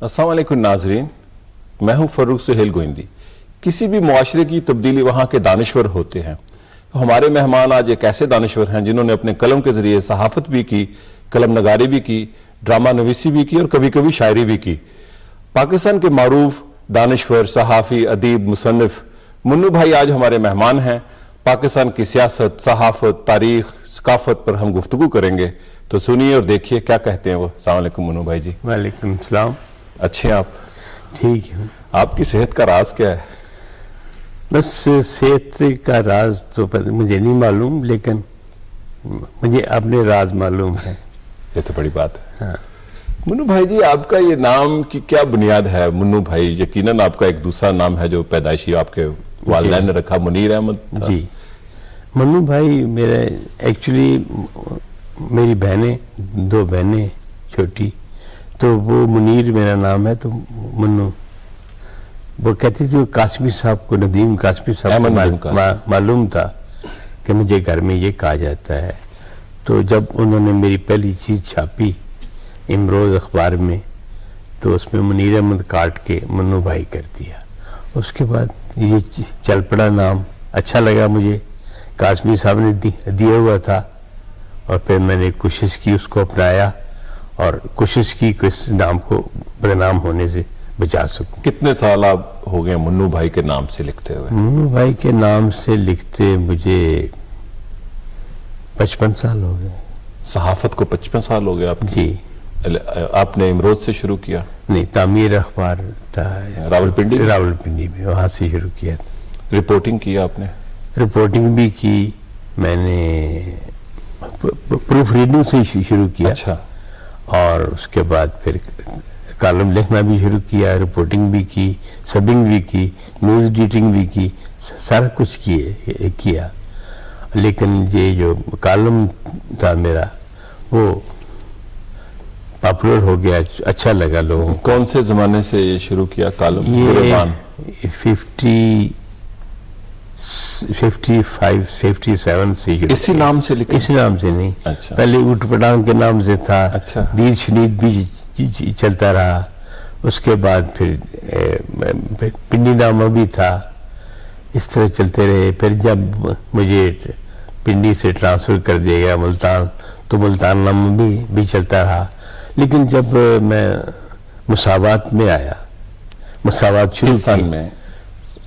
السلام علیکم ناظرین، میں ہوں فروخ سہیل گوئندی۔ کسی بھی معاشرے کی تبدیلی وہاں کے دانشور ہوتے ہیں۔ ہمارے مہمان آج ایک ایسے دانشور ہیں جنہوں نے اپنے قلم کے ذریعے صحافت بھی کی، قلم نگاری بھی کی، ڈرامہ نویسی بھی کی اور کبھی کبھی شاعری بھی کی۔ پاکستان کے معروف دانشور، صحافی، ادیب، مصنف منو بھائی آج ہمارے مہمان ہیں۔ پاکستان کی سیاست، صحافت، تاریخ، ثقافت پر ہم گفتگو کریں گے، تو سنیے اور دیکھیے کیا کہتے ہیں وہ۔ السلام علیکم منو بھائی جی۔ وعلیکم السلام۔ اچھے ہیں آپ؟ ٹھیک ہے۔ آپ کی صحت کا راز کیا ہے؟ بس صحت کا راز تو مجھے نہیں معلوم، لیکن مجھے اپنے راز معلوم ہے۔ یہ تو بڑی بات ہے۔ ہاں۔ منو بھائی جی، آپ کا یہ نام کی کیا بنیاد ہے؟ منو بھائی یقیناً آپ کا ایک دوسرا نام ہے جو پیدائشی آپ کے والدین نے رکھا، منیر احمد تھا۔ جی، منو بھائی میرے ایکچولی میری بہنیں، دو بہنیں چھوٹی، تو وہ منیر میرا نام ہے، تو منو وہ کہتی تھی، وہ قاسمی صاحب کو، ندیم قاسمی صاحب کو معلوم تھا کہ مجھے گھر میں یہ کہا جاتا ہے۔ تو جب انہوں نے میری پہلی چیز چھاپی امروز اخبار میں، تو اس میں منیر احمد کاٹ کے منو بھائی کر دیا۔ اس کے بعد یہ چل پڑا نام، اچھا لگا مجھے، قاسمی صاحب نے دیا ہوا تھا، اور پھر میں نے کوشش کی اس کو اپنایا، اور کوشش کی کہ اس نام کو بدنام ہونے سے بچا سکوں۔ کتنے سال آپ ہو گئے منو بھائی کے نام سے لکھتے ہوئے؟ منو بھائی کے نام سے لکھتے مجھے 55 سال ہو گئے۔ صحافت کو 55 سال ہو گئے آپ کی؟ جی۔ آپ نے امروز سے شروع کیا؟ نہیں، تعمیر اخبار تھا راولپنڈی؟ راولپنڈی میں، وہاں سے شروع کیا تھا۔ رپورٹنگ کیا آپ نے؟ رپورٹنگ بھی کی میں نے، پروف ریڈنگ سے شروع کیا۔ اچھا۔ اور اس کے بعد پھر کالم لکھنا بھی شروع کیا، رپورٹنگ بھی کی، سبنگ بھی کی، نیوز ایڈیٹنگ بھی کی، سارا کچھ کیا۔ لیکن یہ جو کالم تھا میرا، وہ پاپولر ہو گیا، اچھا لگا لوگوں کو۔ کون سے زمانے سے یہ شروع کیا کالم؟ یہ گریبان 57 سے شروع اسی نام سے لکھا؟ اسی نام سے نہیں، اچھا۔ پہلے اوٹ پٹانگ کے نام سے تھا، اچھا۔ دیر شنید بھی چلتا رہا، اس کے بعد پھر پنڈی نامہ بھی تھا، اس طرح چلتے رہے۔ پھر جب مجھے پنڈی سے ٹرانسفر کر دیا گیا ملتان، تو ملتان نامہ بھی چلتا رہا۔ لیکن جب میں مساوات میں آیا، مساوات شروع سن کی میں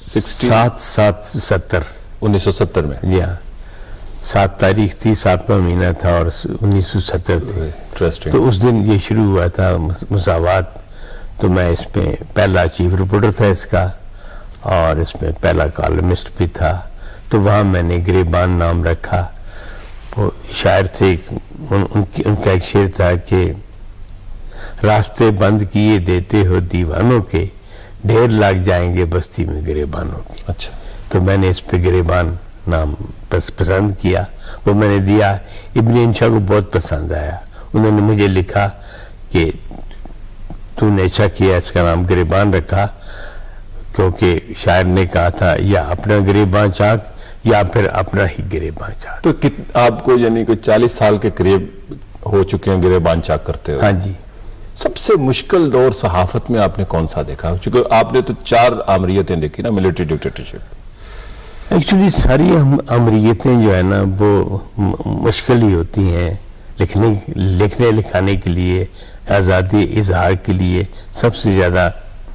7/7/70 1970 میں؟ جی ہاں، 7 تاریخ تھی، 7واں مہینہ تھا، اور 1970 تھی۔ انٹرسٹنگ۔ تو اس دن یہ شروع ہوا تھا مساوات۔ تو میں اس میں پہلا چیف رپورٹر تھا اس کا، اور اس میں پہلا کالمسٹ بھی تھا۔ تو وہاں میں نے گریبان نام رکھا۔ وہ شاعر تھے، ان کا ایک شعر تھا کہ راستے بند کیے دیتے ہو دیوانوں کے، ڈھیر لگ جائیں گے بستی میں گریبانوں کے۔ اچھا۔ تو میں نے اس پہ گریبان نام پسند کیا، وہ میں نے دیا۔ ابن انشا کو بہت پسند آیا، انہوں نے مجھے لکھا کہ تو نے اچھا کیا اس کا نام گریبان رکھا، کیونکہ شاعر نے کہا تھا یا اپنا گریبان چاک یا پھر اپنا ہی گریبان چاک۔ تو آپ کو یعنی کہ 40 سال کے قریب ہو چکے ہیں گریبان چاک کرتے ہوئے؟ ہاں جی۔ سب سے مشکل دور صحافت میں آپ نے کون سا دیکھا؟ چونکہ آپ نے تو 4 آمریتیں دیکھی نا، ملٹری ڈکٹیٹرشپ۔ ایکچولی ساری امریتیں جو ہے نا، وہ مشکل ہی ہوتی ہیں لکھنے لکھانے کے لیے، آزادی اظہار کے لیے۔ سب سے زیادہ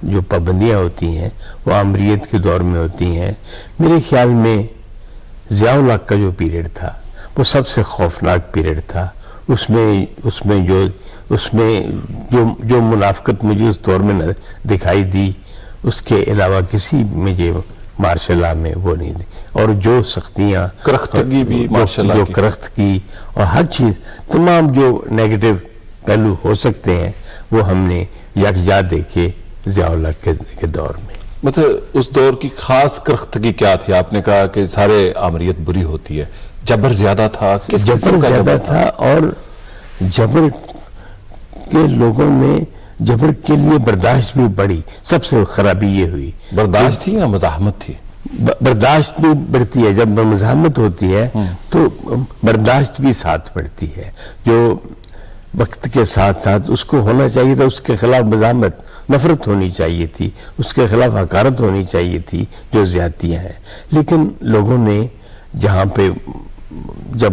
جو پابندیاں ہوتی ہیں وہ امریت کے دور میں ہوتی ہیں۔ میرے خیال میں ضیاء الحق کا جو پیریڈ تھا وہ سب سے خوفناک پیریڈ تھا۔ اس میں جو منافقت مجھے اس دور میں دکھائی دی، اس کے علاوہ کسی مجھے مارشل لا میں وہ نہیں دی، اور جو سختیاں، کرختگی بھی مارشل لا جو کی، کرخت کی، اور ہر چیز، تمام جو نیگیٹو پہلو ہو سکتے ہیں وہ ہم نے یکجا دیکھے ضیاء الحق کے دور میں۔ مطلب اس دور کی خاص کرختگی کیا تھی؟ آپ نے کہا کہ سارے آمریت بری ہوتی ہے، جبر زیادہ تھا؟ کس قسم کا زیادہ تھا، اور جبر کے لوگوں میں جبر کے لیے برداشت بھی بڑی۔ سب سے خرابی یہ ہوئی، برداشت تھی یا مزاحمت تھی؟ برداشت بھی بڑھتی ہے، جب مزاحمت ہوتی ہے تو برداشت بھی ساتھ بڑھتی ہے۔ جو وقت کے ساتھ ساتھ اس کو ہونا چاہیے تھا اس کے خلاف مزاحمت، نفرت ہونی چاہیے تھی، اس کے خلاف حقارت ہونی چاہیے تھی جو زیادتیاں ہیں. لیکن لوگوں نے جہاں پہ جب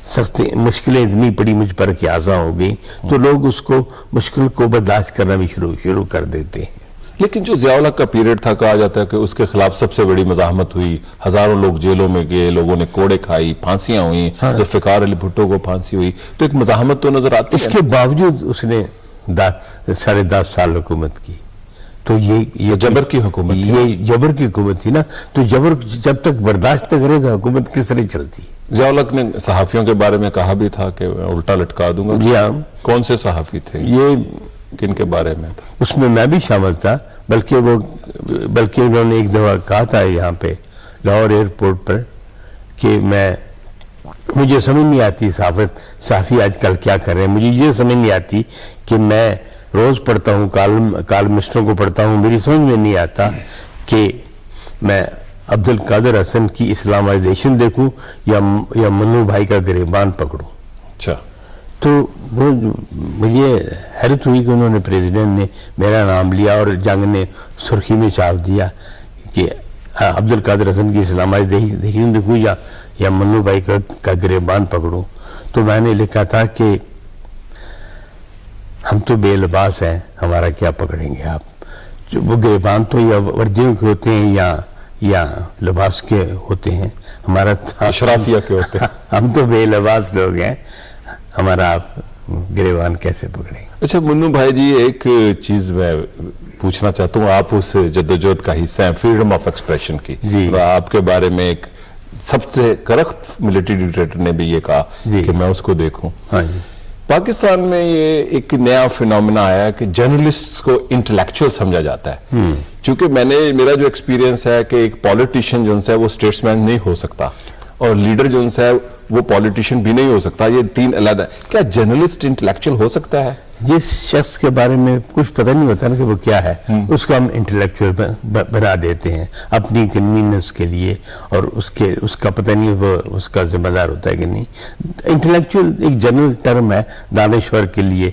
سخت مشکلیں اتنی پڑی مجھ پر کہ آزاں ہو گئی تو لوگ اس کو مشکل کو برداشت کرنا بھی شروع کر دیتے ہیں. لیکن جو ضیاء الحق کا پیریڈ تھا، کہا جاتا ہے کہ اس کے خلاف سب سے بڑی مزاحمت ہوئی، ہزاروں لوگ جیلوں میں گئے، لوگوں نے کوڑے کھائی، پھانسیاں ہوئیں، ذوالفقار علی بھٹو کو پھانسی ہوئی، تو ایک مزاحمت تو نظر آتی ہے. اس کے باوجود اس نے 10.5 سال حکومت کی. تو یہ جبر کی حکومت تھی. یہ جبر کی حکومت تھی نا. تو جبر جب تک برداشت نہ کرے تو حکومت کس طرح چلتی؟ ضیاء الحق نے صحافیوں کے بارے میں کہا بھی تھا کہ الٹا لٹکا دوں گا. جی ہاں. کون سے صحافی تھے؟ یہ کن کے بارے میں تھا؟ اس میں بھی شامل تھا. بلکہ انہوں نے ایک دفعہ کہا تھا یہاں پہ لاہور ایئرپورٹ پر کہ مجھے سمجھ نہیں آتی صحافی آج کل کیا کر رہے ہیں. مجھے یہ سمجھ نہیں آتی کہ میں روز پڑھتا ہوں، کالمسٹوں کو پڑھتا ہوں، میری سمجھ میں نہیں آتا کہ میں عبد القادر حسن کی اسلامائزیشن دیکھوں یا منو بھائی کا گریبان پکڑوں. اچھا. تو وہ مجھے حیرت ہوئی کہ انہوں نے پریزیڈنٹ نے میرا نام لیا اور جنگ نے سرخی میں چھاپ دیا کہ عبد القادر حسن کی اسلامائزیشن دیکھوں یا منو بھائی کا گریبان پکڑوں. تو میں نے لکھا تھا کہ ہم تو بے لباس ہیں، ہمارا کیا پکڑیں گے آپ. وہ گریبان تو یا وردیوں کے ہوتے ہیں یا لباس کے ہوتے ہیں، ہمارا اشرافیہ کے ہوتے ہیں. ہم تو بے لباس لوگ ہیں، ہمارا آپ گریبان کیسے پکڑیں گے. اچھا منو بھائی جی، ایک چیز میں پوچھنا چاہتا ہوں، آپ اس جدوجہد کا حصہ ہیں فریڈم آف ایکسپریشن کی. جی. آپ کے بارے میں ایک سب سے کرخت ملٹری ڈکٹیٹر نے بھی یہ کہا کہ میں اس کو دیکھوں. ہاں جی. پاکستان میں یہ ایک نیا فینومینا آیا کہ جرنلسٹ کو انٹلیکچوئل سمجھا جاتا ہے. چونکہ میرا جو ایکسپیرینس ہے کہ ایک پولیٹیشین جو ان سے وہ اسٹیٹس مین نہیں ہو سکتا اور لیڈر جو ان سے وہ پولیٹیشین بھی نہیں ہو سکتا. یہ تین علیحدہ. کیا جرنلسٹ انٹلیکچوئل ہو سکتا ہے؟ جس شخص کے بارے میں کچھ پتہ نہیں ہوتا نا کہ وہ کیا ہے، اس کو ہم انٹلیکچوئل بنا دیتے ہیں اپنی کنوینئنس کے لیے، اور اس کا پتہ نہیں وہ اس کا ذمہ دار ہوتا ہے کہ نہیں. انٹلیکچوئل ایک جنرل ٹرم ہے دانشور کے لیے،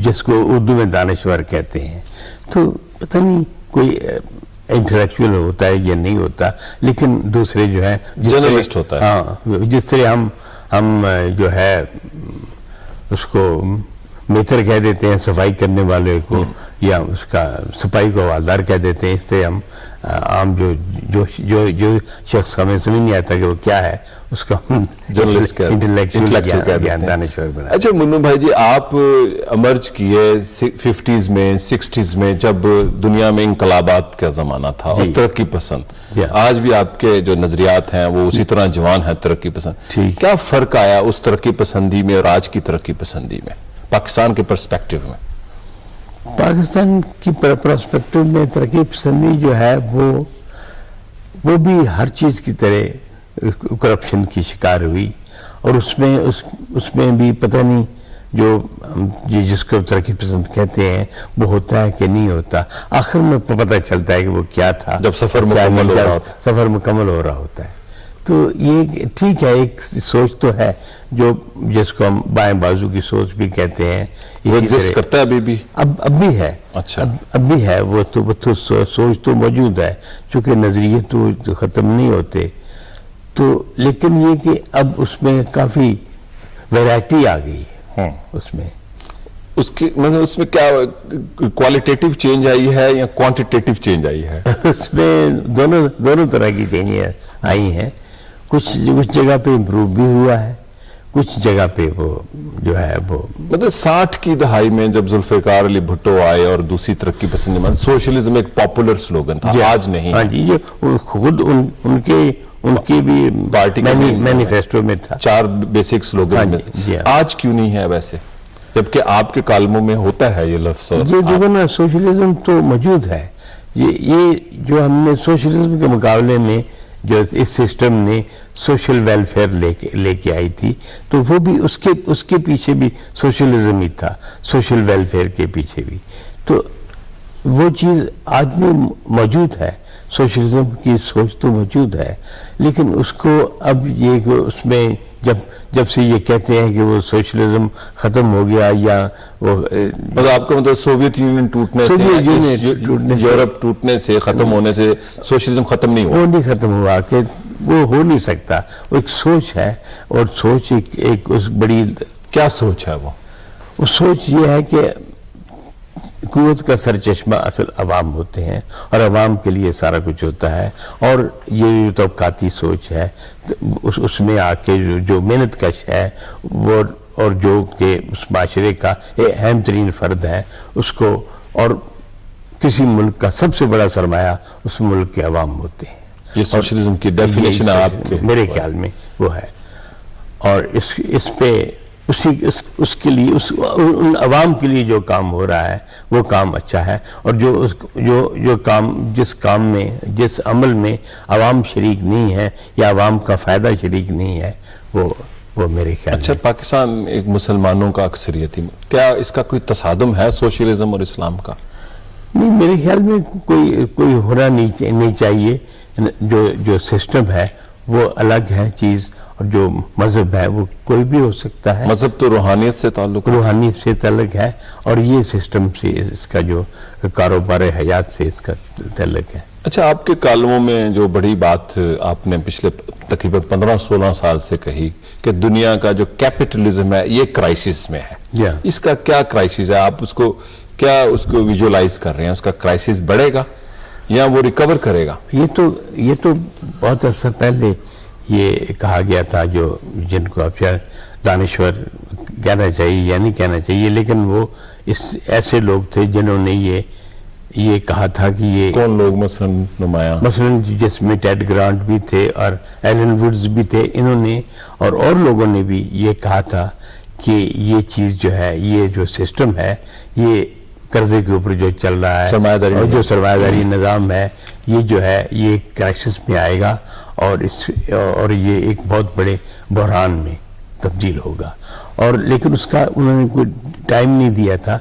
جس کو اردو میں دانشور کہتے ہیں. تو پتہ نہیں کوئی انٹلیکچوئل ہوتا ہے یا نہیں ہوتا، لیکن دوسرے جو ہے جرنلسٹ ہوتا ہے. ہاں، جس طرح ہم جو ہے اس کو میتر کہہ دیتے ہیں صفائی کرنے والے کو، یا اس کا صفائی کو حوالدار کہہ دیتے ہیں، اس طرح ہم عام جو شخص ہمیں سمجھ نہیں آتا کہ وہ کیا ہے اس کا انٹلیکچوئل دانشور بنا. اچھا منو بھائی جی، آپ امرج کیے 50s میں 60s میں جب دنیا میں انقلابات کا زمانہ تھا اور ترقی پسند. آج بھی آپ کے جو نظریات ہیں وہ اسی طرح جوان ہیں ترقی پسند. کیا فرق آیا اس ترقی پسندی میں اور آج کی ترقی پسندی میں پاکستان کے پرسپیکٹیو میں؟ پاکستان کی پرسپیکٹیو میں ترقی پسندی جو ہے وہ بھی ہر چیز کی طرح کرپشن کی شکار ہوئی، اور اس میں بھی پتہ نہیں جو جس کو ترقی پسند کہتے ہیں وہ ہوتا ہے کہ نہیں ہوتا. آخر میں پتہ چلتا ہے کہ وہ کیا تھا جب سفر مکمل ہو رہا ہوتا ہے. تو یہ ٹھیک ہے، ایک سوچ تو ہے جس کو ہم بائیں بازو کی سوچ بھی کہتے ہیں. وہ ایگزسٹ کرتا ہے ابھی بھی؟ اب بھی ہے. اچھا. اب بھی ہے، وہ تو سوچ تو موجود ہے، چونکہ نظریے تو ختم نہیں ہوتے. تو لیکن یہ کہ اب اس میں کافی ویرائٹی آ گئی ہے. اس میں کیا کوالٹیٹیو چینج آئی ہے یا کوانٹیٹیو چینج آئی ہے؟ اس میں دونوں طرح کی چینجیں آئی ہیں. کچھ جگہ پہ امپروو بھی ہوا ہے، کچھ جگہ پہ وہ جو ہے وہ 60 کی دہائی میں جب ذوالفقار علی بھٹو آئے اور دوسری ترقی پسند سوشلزم ایک پاپولر سلوگن تھا، آج نہیں. ہاں جی، یہ خود ان کی بھی پارٹی مینیفیسٹو میں تھا 4 بیسک سلوگن. آج کیوں نہیں ہے ویسے، جبکہ آپ کے کالموں میں ہوتا ہے یہ لفظ؟ یہ جو نا سوشلزم تو موجود ہے. یہ جو ہم نے سوشلزم کے مقابلے میں جو اس سسٹم نے سوشل ویلفیئر لے کے آئی تھی، تو وہ بھی اس کے پیچھے بھی سوشلزم ہی تھا، سوشل ویلفیئر کے پیچھے بھی. تو وہ چیز آج بھی موجود ہے، سوشلزم کی سوچ تو موجود ہے، لیکن اس کو اب یہ اس میں جب سے یہ کہتے ہیں کہ وہ سوشلزم ختم ہو گیا یا وہ مطلب آپ کا مطلب سوویت یونین ٹوٹنے سے یورپ ٹوٹنے سے ختم ہونے سے سوشلزم ختم نہیں ہوا؟ وہ نہیں ختم ہوا کہ وہ ہو نہیں سکتا. وہ ایک سوچ ہے اور سوچ ایک اس بڑی کیا سوچ ہے وہ سوچ یہ ہے کہ قوت کا سرچشمہ اصل عوام ہوتے ہیں اور عوام کے لیے سارا کچھ ہوتا ہے. اور یہ جو طبقاتی سوچ ہے اس میں آ کے جو محنت کش ہے وہ اور جو کہ اس معاشرے کا اہم ترین فرد ہے اس کو، اور کسی ملک کا سب سے بڑا سرمایہ اس ملک کے عوام ہوتے ہیں. یہ سوشلزم کی ڈیفینیشن آپ کے میرے خیال میں وہ ہے. اور اس پہ اس کے لیے ان عوام کے لیے جو کام ہو رہا ہے وہ کام اچھا ہے. اور جو کام جس عمل میں عوام شریک نہیں ہے یا عوام کا فائدہ شریک نہیں ہے وہ میرے خیال اچھا. پاکستان ایک مسلمانوں کا اکثریتی، کیا اس کا کوئی تصادم ہے سوشلزم اور اسلام کا؟ نہیں، میرے خیال میں کوئی ہونا نہیں چاہیے. جو سسٹم ہے وہ الگ ہے چیز، اور جو مذہب ہے وہ کوئی بھی ہو سکتا ہے. مذہب تو روحانیت سے روحانیت سے تعلق ہے، اور یہ سسٹم سے اس کا جو کاروبار حیات سے اس کا تعلق ہے. اچھا، آپ کے کالموں میں جو بڑی بات آپ نے پچھلے تقریباً 15-16 سال سے کہی کہ دنیا کا جو کیپٹلزم ہے یہ کرائسس میں ہے. اس کا کیا کرائسس ہے؟ آپ اس کو ویژولائز کر رہے ہیں؟ اس کا کرائسس بڑھے گا یا وہ ریکور کرے گا؟ یہ تو بہت عرصہ پہلے یہ کہا گیا تھا، جن کو اب شاید دانشور کہنا چاہیے یا نہیں کہنا چاہیے، لیکن وہ ایسے لوگ تھے جنہوں نے یہ کہا تھا کہ یہ کون لوگ؟ مثلاً جس میں ٹیڈ گرانٹ بھی تھے اور ایلن ووڈز بھی تھے. انہوں نے اور لوگوں نے بھی یہ کہا تھا کہ یہ چیز جو ہے، یہ جو سسٹم ہے، یہ قرضے کے اوپر جو چل رہا ہے اور جو سرمایہ داری نظام ہے، یہ جو ہے یہ کرائسس میں آئے گا اور یہ ایک بہت بڑے بحران میں تبدیل ہوگا. اور لیکن اس کا انہوں نے کوئی ٹائم نہیں دیا تھا.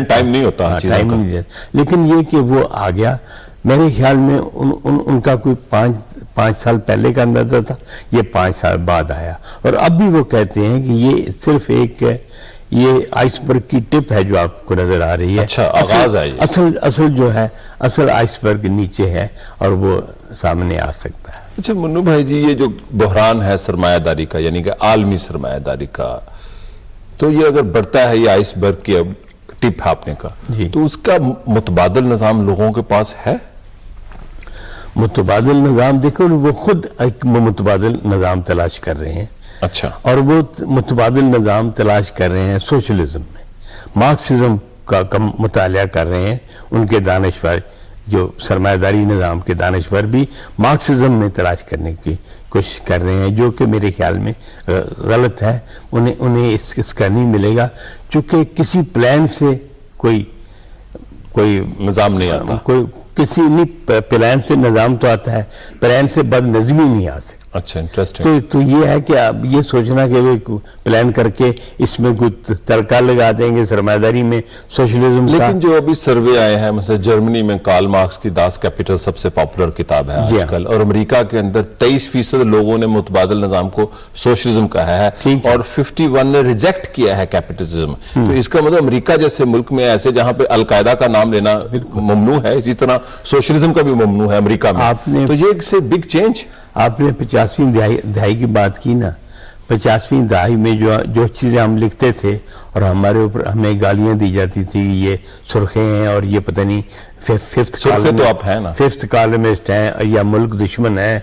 ٹائم نہیں ہوتا، لیکن یہ کہ وہ آ گیا. میرے خیال میں ان کا کوئی 5 سال پہلے کا اندازہ تھا، یہ 5 سال بعد آیا. اور اب بھی وہ کہتے ہیں کہ یہ صرف ایک یہ آئس برگ کی ٹپ ہے جو آپ کو نظر آ رہی ہے. اچھا، آغاز ہے. اصل جو ہے، اصل آئس برگ نیچے ہے اور وہ سامنے آ سکتا ہے. اچھا منو بھائی جی، یہ جو بحران ہے سرمایہ داری کا، یعنی کہ عالمی سرمایہ داری کا، تو یہ اگر بڑھتا ہے، یہ آئس برگ کی ٹپ ہے آپ نے کہا، تو اس کا متبادل نظام لوگوں کے پاس ہے؟ متبادل نظام دیکھو، وہ خود ایک متبادل نظام تلاش کر رہے ہیں. اچھا. اور وہ متبادل نظام تلاش کر رہے ہیں سوشلزم میں. مارکسزم کا مطالعہ کر رہے ہیں ان کے دانشور، جو سرمایہ داری نظام کے دانشور بھی مارکسزم میں تلاش کرنے کی کوشش کر رہے ہیں، جو کہ میرے خیال میں غلط ہے. انہیں اس کا نہیں ملے گا، چونکہ کسی پلان سے کوئی نظام نہیں آتا. کسی نہیں پلان سے نظام تو آتا ہے، پلان سے بد نظمی نہیں آ سکتی. اچھا، انٹرسٹنگ. تو یہ ہے کہ اب یہ سوچنا کہ وہ پلان کر کے اس میں کوئی تڑکا لگا دیں گے سرمایہ داری میں سوشلزم کا. لیکن جو ابھی سروے آئے ہیں، مثلا جرمنی میں کارل مارکس کی داس کیپٹل سب سے پاپولر کتاب ہے آج کل، اور امریکہ کے اندر 23% لوگوں نے متبادل نظام کو سوشلزم کہا ہے اور 51 نے ریجیکٹ کیا ہے کیپٹلزم. تو اس کا مطلب امریکہ جیسے ملک میں ایسے جہاں پہ القاعدہ کا نام لینا ممنوع ہے، اسی طرح سوشلزم کا بھی ممنوع ہے امریکہ میں. تو یہ ایک بگ چینج. آپ نے 50ویں دہائی کی بات کی نا. 50ویں دہائی میں جو چیزیں ہم لکھتے تھے اور ہمارے اوپر ہمیں گالیاں دی جاتی تھی، یہ سرخے ہیں اور یہ پتہ نہیں ففتھ کالمسٹ ہیں یا ملک دشمن ہے،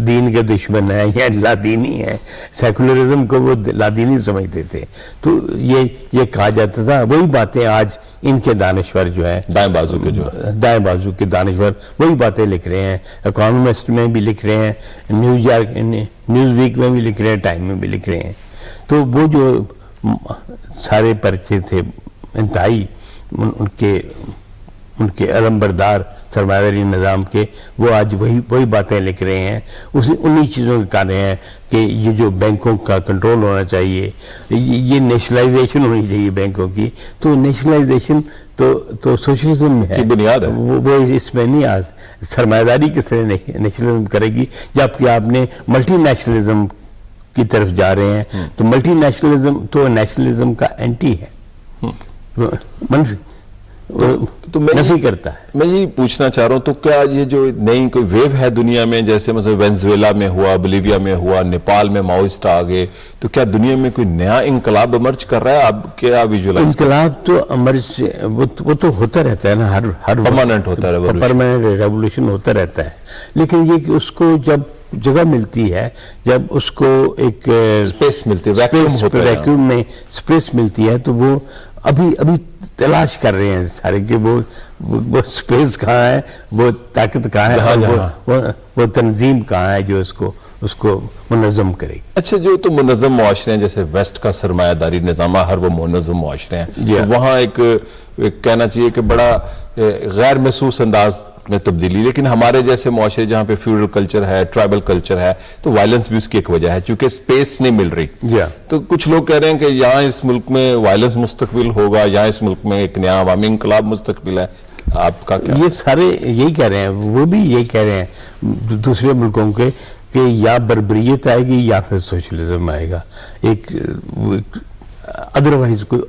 دین کے دشمن ہیں یا لادینی ہیں. سیکولرزم کو وہ لادینی سمجھتے تھے. تو یہ کہا جاتا تھا. وہی باتیں آج ان کے دانشور جو ہے دائیں بازو کے دانشور وہی باتیں لکھ رہے ہیں. اکانومسٹ میں بھی لکھ رہے ہیں، نیوز ویک میں بھی لکھ رہے ہیں، ٹائم میں بھی لکھ رہے ہیں. تو وہ جو سارے پرچے تھے انتہائی ان کے علمبردار سرمایہ داری نظام کے، وہ آج وہی باتیں لکھ رہے ہیں. انہی چیزوں کے کہہ رہے ہیں کہ یہ جو بینکوں کا کنٹرول ہونا چاہیے، یہ نیشنلائزیشن ہونی چاہیے بینکوں کی. تو نیشنلائزیشن تو سوشلزم میں ہے، بنیاد ہے. وہ اس میں نہیں سرمایہ داری کس طرح نیشنلزم کرے گی، جبکہ آپ نے ملٹی نیشنلزم کی طرف جا رہے ہیں. تو ملٹی نیشنلزم تو نیشنلزم کا اینٹی ہے, منفی تو میں نفی کرتا ہے. میں یہی پوچھنا چاہ رہا ہوں, تو کیا یہ جو نئی کوئی ویو ہے دنیا میں, جیسے مثلا وینزویلا میں ہوا, بولیویا میں ہوا, نیپال میں ماؤسٹ آ گئے, تو کیا دنیا میں کوئی نیا انقلاب امرج کر رہا ہے؟ آپ کیا ویژولائز؟ انقلاب تو امرج وہ تو ہوتا رہتا ہے نا, ہر پرماننٹ ہوتا ہے, پرماننٹ ریولیوشن ہوتا رہتا ہے. لیکن یہ کہ اس کو جب جگہ ملتی ہے, جب اس کو ایک اسپیس ملتی ہے, ویکیوم میں اسپیس ملتی ہے, تو وہ ابھی تلاش کر رہے ہیں سارے کہ وہ اسپیس کہاں ہے, وہ طاقت کہاں ہے, وہ تنظیم کہاں ہے جو اس کو منظم کرے گی. اچھا, جو تو منظم معاشرے ہیں جیسے ویسٹ کا سرمایہ داری نظام, ہر وہ منظم معاشرے ہیں, تو وہاں ایک کہنا چاہیے کہ بڑا غیر محسوس انداز میں تبدیلی. لیکن ہمارے جیسے معاشرے جہاں پہ فیوڈل کلچر ہے, ٹرائبل کلچر ہے, تو وائلنس بھی اس کی ایک وجہ ہے, چونکہ سپیس نہیں مل رہی. تو کچھ لوگ کہہ رہے ہیں کہ یہاں اس ملک میں وائلنس مستقبل ہوگا, یہاں اس ملک میں ایک نیا عوامی انقلاب مستقبل ہے. آپ کا کیا؟ یہ سارے یہی کہہ رہے ہیں, وہ بھی یہی کہہ رہے ہیں دوسرے ملکوں کے, کہ یا بربریت آئے گی یا پھر سوشلزم آئے گا, ایک ادروائز کوئی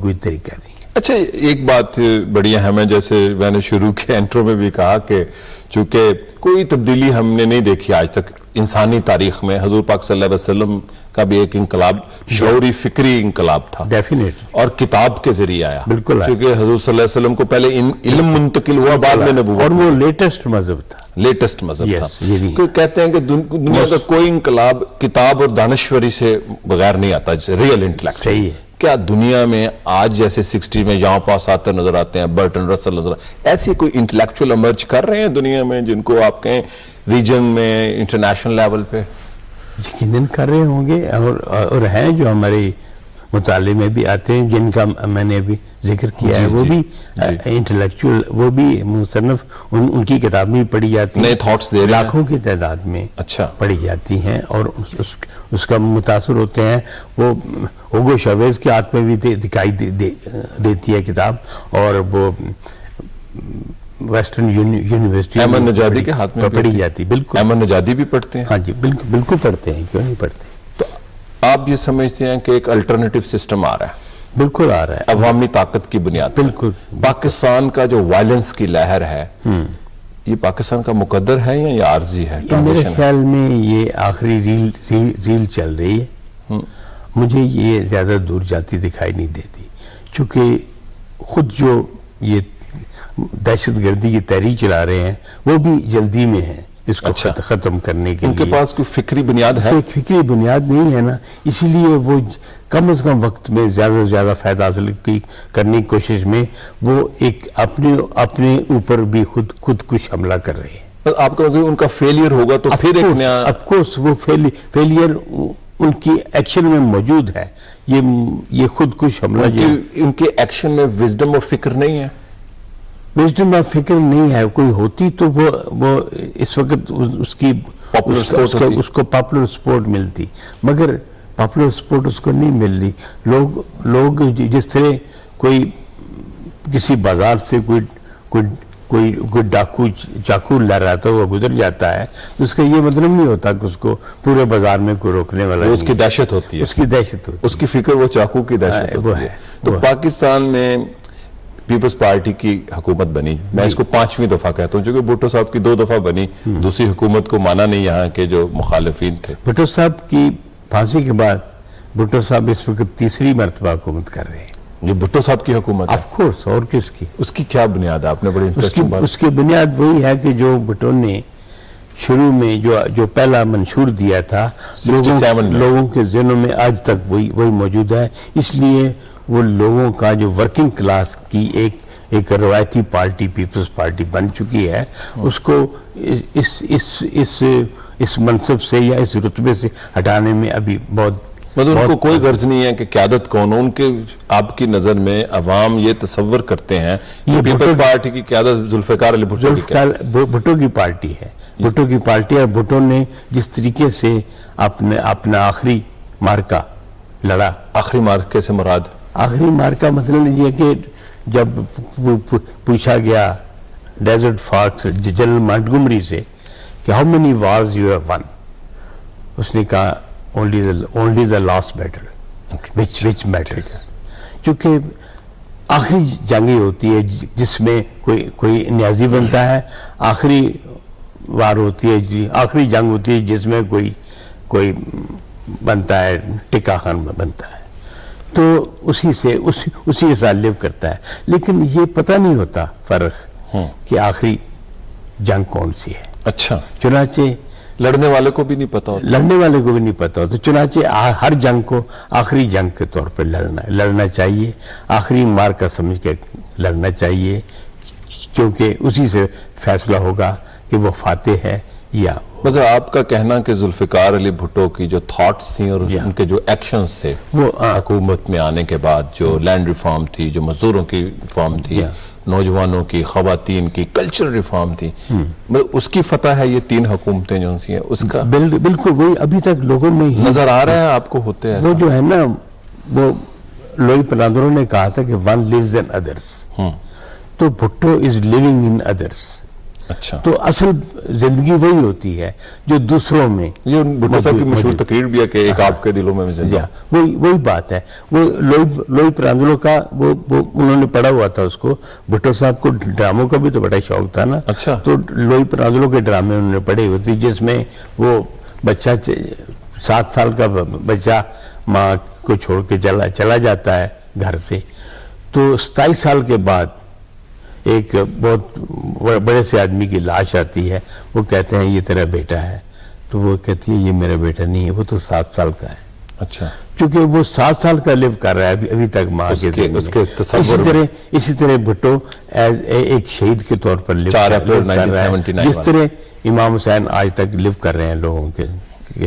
کوئی طریقہ نہیں. اچھا, ایک بات بڑی اہم ہے, جیسے میں نے شروع کے انٹرو میں بھی کہا کہ چونکہ کوئی تبدیلی ہم نے نہیں دیکھی آج تک انسانی تاریخ میں. حضور پاک صلی اللہ علیہ وسلم کا بھی ایک انقلاب شعوری فکری انقلاب تھا, ڈیفینیٹ, اور کتاب کے ذریعے آیا. بالکل, کیونکہ حضور صلی اللہ علیہ وسلم کو پہلے علم منتقل ہوا, بعد میں نبوت, اور وہ لیٹسٹ مذہب تھا. لیٹسٹ مذہب تھا. کہتے ہیں کہ دنیا کا کوئی انقلاب کتاب اور دانشوری سے بغیر نہیں آتا, جیسے ریئل انٹلیکٹ. صحیح ہے. کیا دنیا میں آج جیسے 60 میں یہاں پاس آتے نظر آتے ہیں, برٹن رسل نظر آتے ہیں, ایسی کوئی انٹلیکچوئل امرج کر رہے ہیں دنیا میں جن کو آپ کہیں ریجن میں, انٹرنیشنل لیول پہ؟ یقیناً کر رہے ہوں گے, اور ہیں جو ہمارے مطالعے میں بھی آتے ہیں, جن کا میں نے ابھی ذکر کیا ہے, وہ بھی انٹلیکچوئل, وہ بھی مصنف, ان کی کتابیں پڑھی جاتی ہیں, نئے تھاٹس دے رہے ہیں, لاکھوں کی تعداد میں پڑھی جاتی ہیں, اور اس کا متاثر ہوتے ہیں. وہ اوگو شاویز کے ہاتھ میں بھی دکھائی دیتی ہے کتاب, اور وہ ویسٹرن یونیورسٹی احمد نجادی کے ہاتھ میں پڑھی جاتی. بالکل, احمد نجادی بھی پڑھتے ہیں. ہاں جی, بالکل پڑھتے ہیں, کیوں نہیں پڑھتے. تو آپ یہ سمجھتے ہیں کہ ایک الٹرنیٹیو سسٹم آ رہا ہے؟ بالکل آ رہا ہے, عوامی طاقت کی بنیاد پر. بالکل. پاکستان کا جو وائلنس کی لہر ہے, یہ پاکستان کا مقدر ہے یا یہ عارضی ہے؟ میرے خیال میں یہ آخری ریل چل رہی ہے. مجھے یہ زیادہ دور جاتی دکھائی نہیں دیتی, چونکہ خود جو یہ دہشت گردی کی تحریک چلا رہے ہیں وہ بھی جلدی میں ہیں اس کو ختم کرنے کے لیے. ان کے پاس کوئی فکری بنیاد ہے؟ فکری بنیاد نہیں ہے نا, اسی لیے وہ کم از کم وقت میں زیادہ سے زیادہ فائدہ حاصل کرنے کی کوشش میں وہ ایک اپنے اوپر بھی خود کش حملہ کر رہے ہیں. آپ کا ان کا فیلئر ہوگا تو پھر ایک نیا, آف کورس وہ فیلئر ان کی ایکشن میں موجود ہے. یہ خود کش حملہ, ان کے ایکشن میں وزڈم اور فکر نہیں ہے. وزڈم اور فکر نہیں ہے, کوئی ہوتی تو وہ اس وقت اس کو پاپولر سپورٹ ملتی, مگر پاپولر سپورٹ اس کو نہیں مل رہی. لوگ جس طرح کوئی کسی بازار سے کوئی ڈاکو چاقو لے رہا تھا, وہ گزر جاتا ہے, تو اس کا یہ مطلب نہیں ہوتا کہ اس کو پورے بازار میں کوئی روکنے والا نہیں. اس کی دہشت ہوتی ہے, اس کی دہشت ہوتی ہے, اس کی فکر وہ چاقو کی دہشت ہوتی ہے. تو پاکستان میں پیپلز پارٹی کی حکومت بنی, میں اس کو 5ویں دفعہ کہتا ہوں, چونکہ بھٹو صاحب کی 2 دفعہ بنی, دوسری حکومت کو مانا نہیں یہاں کے جو مخالفین تھے. بھٹو صاحب کی پھانسی کے بعد بھٹو صاحب اس وقت تیسری مرتبہ حکومت کر رہے ہیں. یہ بھٹو صاحب کی حکومت ہے؟ آف کورس, اور کس کی. اس کی کیا بنیاد ہے؟ آپ نے بڑی انٹرسٹنگ بات. اس کی بنیاد وہی ہے کہ جو بھٹو نے شروع میں جو پہلا منشور دیا تھا, لوگوں کے ذہنوں میں آج تک وہی موجود ہے. اس لیے وہ لوگوں کا جو ورکنگ کلاس کی ایک روایتی پارٹی پیپلز پارٹی بن چکی ہے, اس کو اس منصب سے یا اس رتبے سے ہٹانے میں ابھی بہت مطلب ان کو کوئی غرض نہیں ہے کہ قیادت کون ہو. ان کے آپ کی نظر میں عوام یہ تصور کرتے ہیں کہ پیپلز پارٹی کی قیادت ذوالفقار علی بھٹو کی پارٹی ہے. بھٹو کی پارٹی, اور بھٹو نے جس طریقے سے اپنا آخری مارکا لڑا. آخری مارکے سے مراد آخری مارکا مثلا یہ کہ جب پوچھا گیا ڈیزرٹ فاکس جنرل مانٹگومری سے کہ how many wars you have won, اس نے کہا only the lost battle which matters. چونکہ آخری جنگ ہوتی ہے جس میں کوئی نیازی بنتا ہے, آخری وار ہوتی ہے, آخری جنگ ہوتی ہے جس میں کوئی بنتا ہے, ٹکا خان بنتا ہے, تو اسی کے ساتھ لیو کرتا ہے. لیکن یہ پتہ نہیں ہوتا فرق کہ آخری جنگ کون سی ہے. اچھا, چنانچہ لڑنے والے کو بھی نہیں پتا ہوتا. لڑنے والے کو بھی نہیں پتا ہوتا. چنانچہ ہر جنگ کو آخری جنگ کے طور پر لڑنا چاہیے, آخری مار کا سمجھ کے لڑنا چاہیے, کیونکہ اسی سے فیصلہ ہوگا کہ وہ فاتح ہے یا. مطلب آپ کا کہنا کہ ذوالفقار علی بھٹو کی جو تھاٹس تھیں اور ان کے جو ایکشنز تھے وہ حکومت میں آنے کے بعد, جو لینڈ ریفارم تھی, جو مزدوروں کی ریفارم تھی, نوجوانوں کی, خواتین کی, کلچرل ریفارم تھی, مطلب اس کی فتح ہے یہ 3 حکومتیں جو سی ہیں, اس کا بالکل وہی ابھی تک لوگوں میں نظر آ رہا ہے آپ کو ہوتے ہیں. وہ جو ہے نا, وہ لوئی پلاندروں نے کہا تھا کہ one lives in others, تو Bhutto is living in others. اچھا, تو اصل زندگی وہی ہوتی ہے جو دوسروں میں. یہ بھٹو صاحب کی مشہور تقریر بھی ہے کہ ایک آپ کے دلوں میں زندہ. وہی بات ہے. وہ لوئی پراندلوں کا وہ انہوں نے پڑھا ہوا تھا اس کو. بھٹو صاحب کو ڈراموں کا بھی تو بڑا شوق تھا نا. اچھا, تو لوئی پراندلوں کے ڈرامے انہوں نے پڑھے ہوئے تھے جس میں وہ بچہ 7 سال کا بچہ ماں کو چھوڑ کے چلا جاتا ہے گھر سے, تو 27 سال کے بعد ایک بہت بڑے سے آدمی کی لاش آتی ہے. وہ کہتے ہیں یہ تیرا بیٹا ہے, تو وہ کہتی ہے یہ میرا بیٹا نہیں ہے, وہ تو 7 سال کا ہے. اچھا, چونکہ وہ 7 سال کا لیو کر رہا ہے ابھی تک ماں کے. اسی طرح بھٹو ایک شہید کے طور پر لیو کر رہا ہے, جس طرح امام حسین آج تک لیو کر رہے ہیں لوگوں کے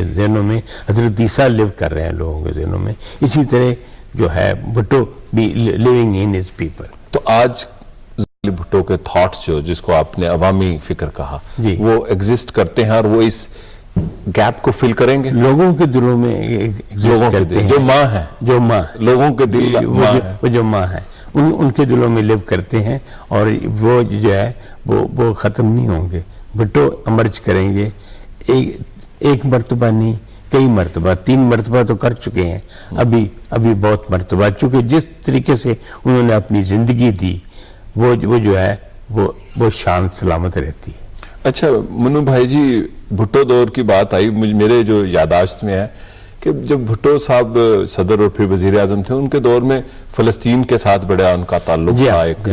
ذہنوں میں, حضرت عیسیٰ لیو کر رہے ہیں لوگوں کے ذہنوں میں, اسی طرح جو ہے بھٹو بھی لیونگ ان ہز پیپل. تو آج بھٹو کے تھاٹس جس کو آپ نے عوامی فکر کہا, وہ ایگزسٹ کرتے ہیں اور وہ اس گیپ کو فل کریں گے لوگوں کے دلوں میں. لوگوں کے دل, جو ماں ہے, لوگوں کے دل, وہ جو ماں ہے ان کے دلوں میں لیو کرتے ہیں, اور وہ جو ہے وہ ختم نہیں ہوں گے. بھٹو امرج کریں گے, ایک مرتبہ نہیں, کئی مرتبہ, 3 مرتبہ تو کر چکے ہیں, ابھی بہت مرتبہ, چونکہ جس طریقے سے انہوں نے اپنی زندگی دی وہ جو ہے وہ شان سلامت رہتی ہے. اچھا منو بھائی جی, بھٹو دور کی بات آئی, میرے جو یاداشت میں ہے کہ جب بھٹو صاحب صدر اور پھر وزیر اعظم تھے, ان کے دور میں فلسطین کے ساتھ بڑا ان کا تعلق تھا ایک,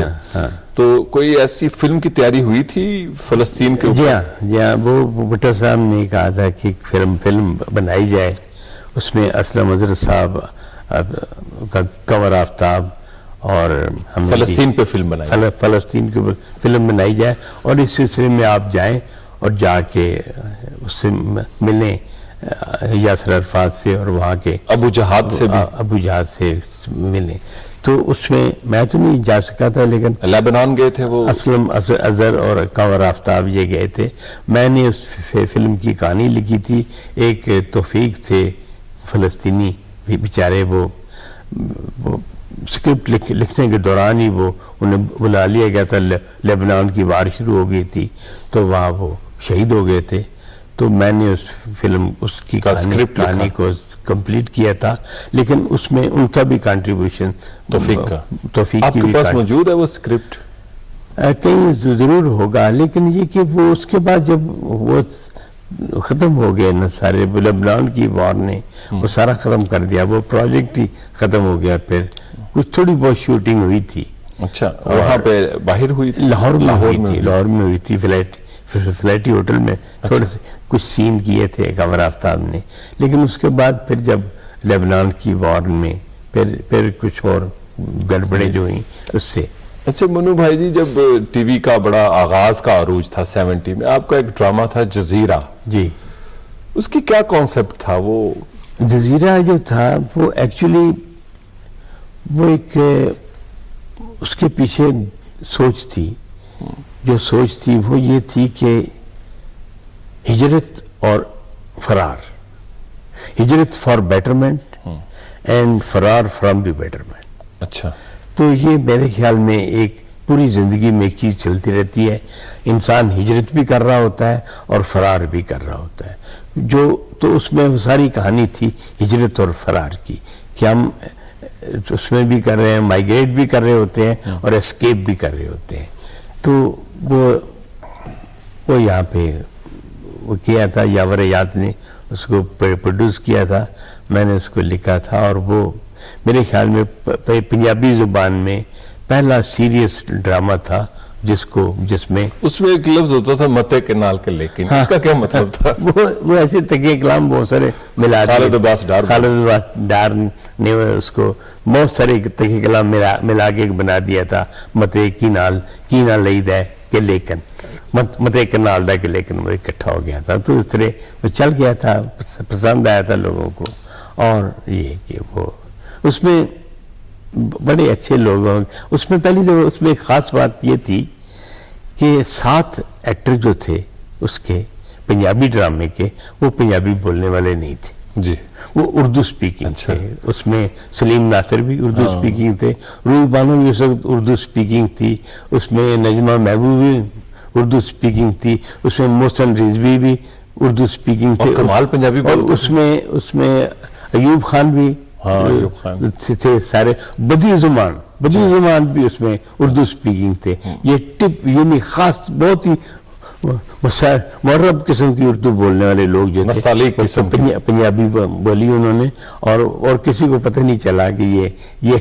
تو کوئی ایسی فلم کی تیاری ہوئی تھی فلسطین کے اوپر؟ جی ہاں, وہ بھٹو صاحب نے کہا تھا کہ فلم بنائی جائے, اس میں اسلم اظہر صاحب کا قمر آفتاب, اور ہم فلسطین پہ فلسطین کے فلم بنائی جائے, اور اس سلسلے میں آپ جائیں اور جا کے اس سے ملیں یاسر عرفات سے, اور وہاں کے ابو جہاد سے ملیں. تو اس میں تو نہیں جا سکا تھا, لیکن لیبنان گئے تھے وہ, اسلم اظہر اور قمر آفتاب یہ گئے تھے. میں نے اس فلم کی کہانی لکھی تھی. ایک توفیق تھے فلسطینی بیچارے, وہ اسکرپٹ لکھنے کے دوران ہی انہیں بلا لیا گیا تھا. لیبنان کی وار شروع ہو گئی تھی, تو وہاں وہ شہید ہو گئے تھے. تو میں نے اس کی کہانی کو کمپلیٹ کیا تھا, لیکن اس میں ان کا بھی کنٹریبیوشن توفیق آپ کے پاس موجود ہے وہ اسکرپٹ؟ کہیں ضرور ہوگا, لیکن یہ کہ وہ اس کے بعد جب وہ ختم ہو گئے نا سارے, لبنان کی وار نے وہ سارا ختم کر دیا, وہ پروجیکٹ ہی ختم ہو گیا. پھر کچھ تھوڑی بہت شوٹنگ ہوئی تھی. اچھا, وہاں پہ باہر ہوئی تھی؟ لاہور میں ہوئی تھی, فلیٹی ہوٹل میں تھوڑے سے کچھ سین کیے تھے قمر آفتاب نے. لیکن اس کے بعد پھر جب لیبنان کی وار میں پھر کچھ اور گڑبڑیں جو ہوئیں اس سے. اچھا منو بھائی جی, جب ٹی وی کا بڑا آغاز کا عروج تھا 70 میں, آپ کا ایک ڈرامہ تھا جزیرہ, جی, اس کی کیا کانسیپٹ تھا؟ وہ جزیرہ جو تھا وہ ایکچولی وہ ایک اس کے پیچھے سوچ تھی. جو سوچ تھی وہ یہ تھی کہ ہجرت اور فرار, ہجرت فار بیٹرمنٹ اینڈ فرار فرام دی بیٹرمنٹ. اچھا, تو یہ میرے خیال میں ایک پوری زندگی میں ایک چیز چلتی رہتی ہے. انسان ہجرت بھی کر رہا ہوتا ہے اور فرار بھی کر رہا ہوتا ہے. جو تو اس میں وہ ساری کہانی تھی ہجرت اور فرار کی، کہ ہم اس میں بھی کر رہے ہیں، مائگریٹ بھی کر رہے ہوتے ہیں اور اسکیپ بھی کر رہے ہوتے ہیں. تو وہ یہاں پہ وہ کیا تھا، یاور یاد نے اس کو پروڈیوس کیا تھا، میں نے اس کو لکھا تھا، اور وہ میرے خیال میں پنجابی زبان میں پہلا سیریس ڈرامہ تھا جس میں اس میں ایک لفظ ہوتا تھا متے کے نال کے، لیکن اس کا کیا مطلب تھا؟ وہ ایسے تکیہ کلام بہت سارے ملا دیے. خالد عباس ڈار نے اس کو بہت سارے تکیہ کلام ملا کے بنا دیا تھا. متے کی نال لئی دے کہ لیکن متے کے نال دا کہ لیکن وہ اکٹھا ہو گیا تھا. تو اس طرح وہ چل گیا تھا، پسند آیا تھا لوگوں کو. اور یہ کہ وہ اس میں بڑے اچھے لوگ ہوں. اس میں پہلی جو اس میں ایک خاص بات یہ تھی کہ 7 ایکٹر جو تھے اس کے پنجابی ڈرامے کے، وہ پنجابی بولنے والے نہیں تھے جی، وہ اردو سپیکنگ تھے. اس میں سلیم ناصر بھی اردو سپیکنگ تھے، روح بانو بھی اس وقت اردو سپیکنگ تھی، اس میں نجمہ محبوب بھی اردو سپیکنگ تھی، اس میں محسن رضوی بھی اردو سپیکنگ تھے، کمال پنجابی اور اس میں ایوب خان بھی تھے. سارے بدی زبان بھی اس میں اردو سپیکنگ تھے. یہ ٹپ یعنی خاص بہت ہی معرب قسم کی اردو بولنے والے لوگ جو تھے، پنجابی بولی انہوں نے، اور کسی کو پتہ نہیں چلا کہ یہ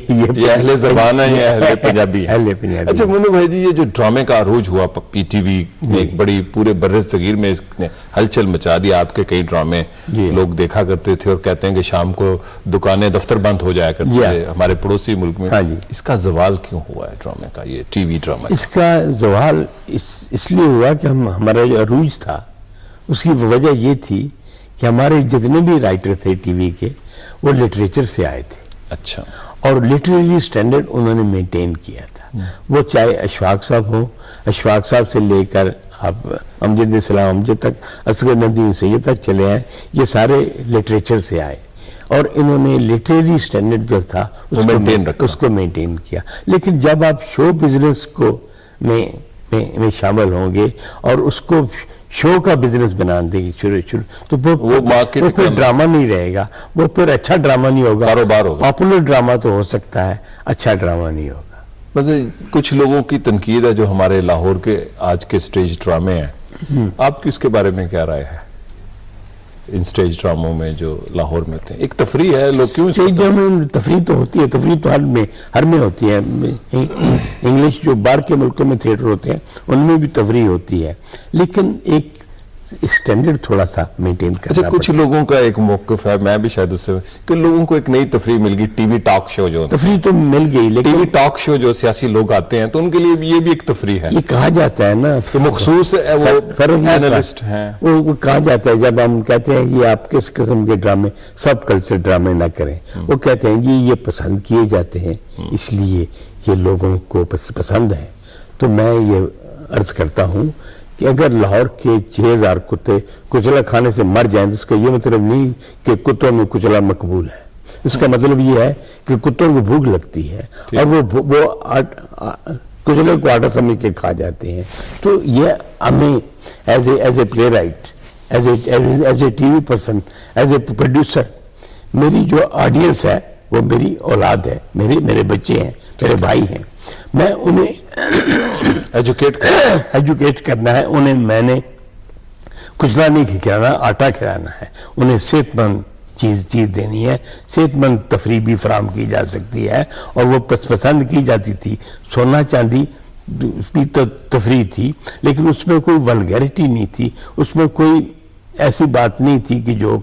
اہل زبان ہے یا اہل پنجابی ہے. اہل پنجابی. اچھا منو بھائی جی، یہ جو ڈرامے کا عروج ہوا پی ٹی وی میں، ایک بڑی پورے بر صغیر میں اس نے ہلچل مچا دی. آپ کے کئی ڈرامے لوگ دیکھا کرتے تھے اور کہتے ہیں کہ شام کو دکانیں دفتر بند ہو جایا کرتے تھے ہمارے پڑوسی ملک میں. اس کا زوال کیوں ہوا ہے ڈرامے کا، یہ ٹی وی ڈرامہ؟ اس کا زوال اس لیے ہوا کہ ہمارا جو عروج تھا اس کی وجہ یہ تھی کہ ہمارے جتنے بھی رائٹر تھے ٹی وی کے، وہ لٹریچر سے آئے تھے. اچھا. اور لٹریری سٹینڈرڈ انہوں نے مینٹین کیا تھا. وہ چاہے اشفاق صاحب ہوں، اشفاق صاحب سے لے کر آپ امجد اسلام امجد تک، اصغر ندیم سید تک چلے آئے، یہ سارے لٹریچر سے آئے، اور انہوں نے لٹریری سٹینڈرڈ جو تھا اس کو مینٹین کیا. لیکن جب آپ شو بزنس کو میں شامل ہوں گے اور اس کو شو کا بزنس بنا دیں گے شروع، تو وہ پھر ڈرامہ نہیں رہے گا، وہ پھر اچھا ڈرامہ نہیں ہوگا. کاروبار ہوگا. پاپولر ڈرامہ تو ہو سکتا ہے، اچھا ڈرامہ نہیں ہوگا. کچھ لوگوں کی تنقید ہے جو ہمارے لاہور کے آج کے سٹیج ڈرامے ہیں، آپ کی اس کے بارے میں کیا رائے ہے؟ ان سٹیج ڈراموں میں جو لاہور میں ہوتے ہیں، ایک تفریح ہے، لوگ کیوں سٹیج ڈراموں میں تفریح تو ہوتی ہے، تفریح تو ہر میں ہوتی ہے. انگلش جو باہر کے ملکوں میں تھیٹر ہوتے ہیں ان میں بھی تفریح ہوتی ہے، لیکن ایک اسٹینڈرڈ تھوڑا سا مینٹین کرنا. اچھا، کچھ لوگوں کا ایک موقف ہے، میں بھی شاید اس سے، کہ لوگوں کو ایک نئی تفریح مل گئی، ٹی وی ٹاک شو. جو تفریح تو مل گئی، لیکن ٹی وی ٹاک شو جو سیاسی لوگ آتے ہیں تو ان کے لیے یہ بھی ایک تفریح ہے. یہ کہا جاتا ہے نا تو مخصوص اینالسٹ ہیں، وہ کہا جاتا ہے جب ہم کہتے ہیں کہ آپ کس قسم کے ڈرامے، سب کلچر ڈرامے نہ کریں، وہ کہتے ہیں کہ یہ پسند کیے جاتے ہیں اس لیے یہ لوگوں کو پسند ہے. تو میں یہ عرض کرتا ہوں کہ اگر لاہور کے 6000 کتے کچلا کھانے سے مر جائیں تو اس کا یہ مطلب نہیں کہ کتوں میں کچلا مقبول ہے. اس کا مطلب یہ ہے کہ کتوں کو بھوک لگتی ہے اور وہ کچلے کو آٹا سمجھ کے کھا جاتے ہیں. تو یہ ہمیں as a play right, as A T V person, as a producer, میری جو آڈینس ہے وہ میری اولاد ہے، میرے بچے ہیں، میرے بھائی ہیں. میں انہیں ایجوکیٹ کرنا ہے. انہیں میں نے کچلا نہیں کھلانا، آٹا کھلانا ہے. انہیں صحت مند چیز دینی ہے. صحت مند تفریح بھی فراہم کی جا سکتی ہے، اور وہ پسند کی جاتی تھی. سونا چاندی بھی تفریح تھی، لیکن اس میں کوئی ولگیرٹی نہیں تھی، اس میں کوئی ایسی بات نہیں تھی کہ جو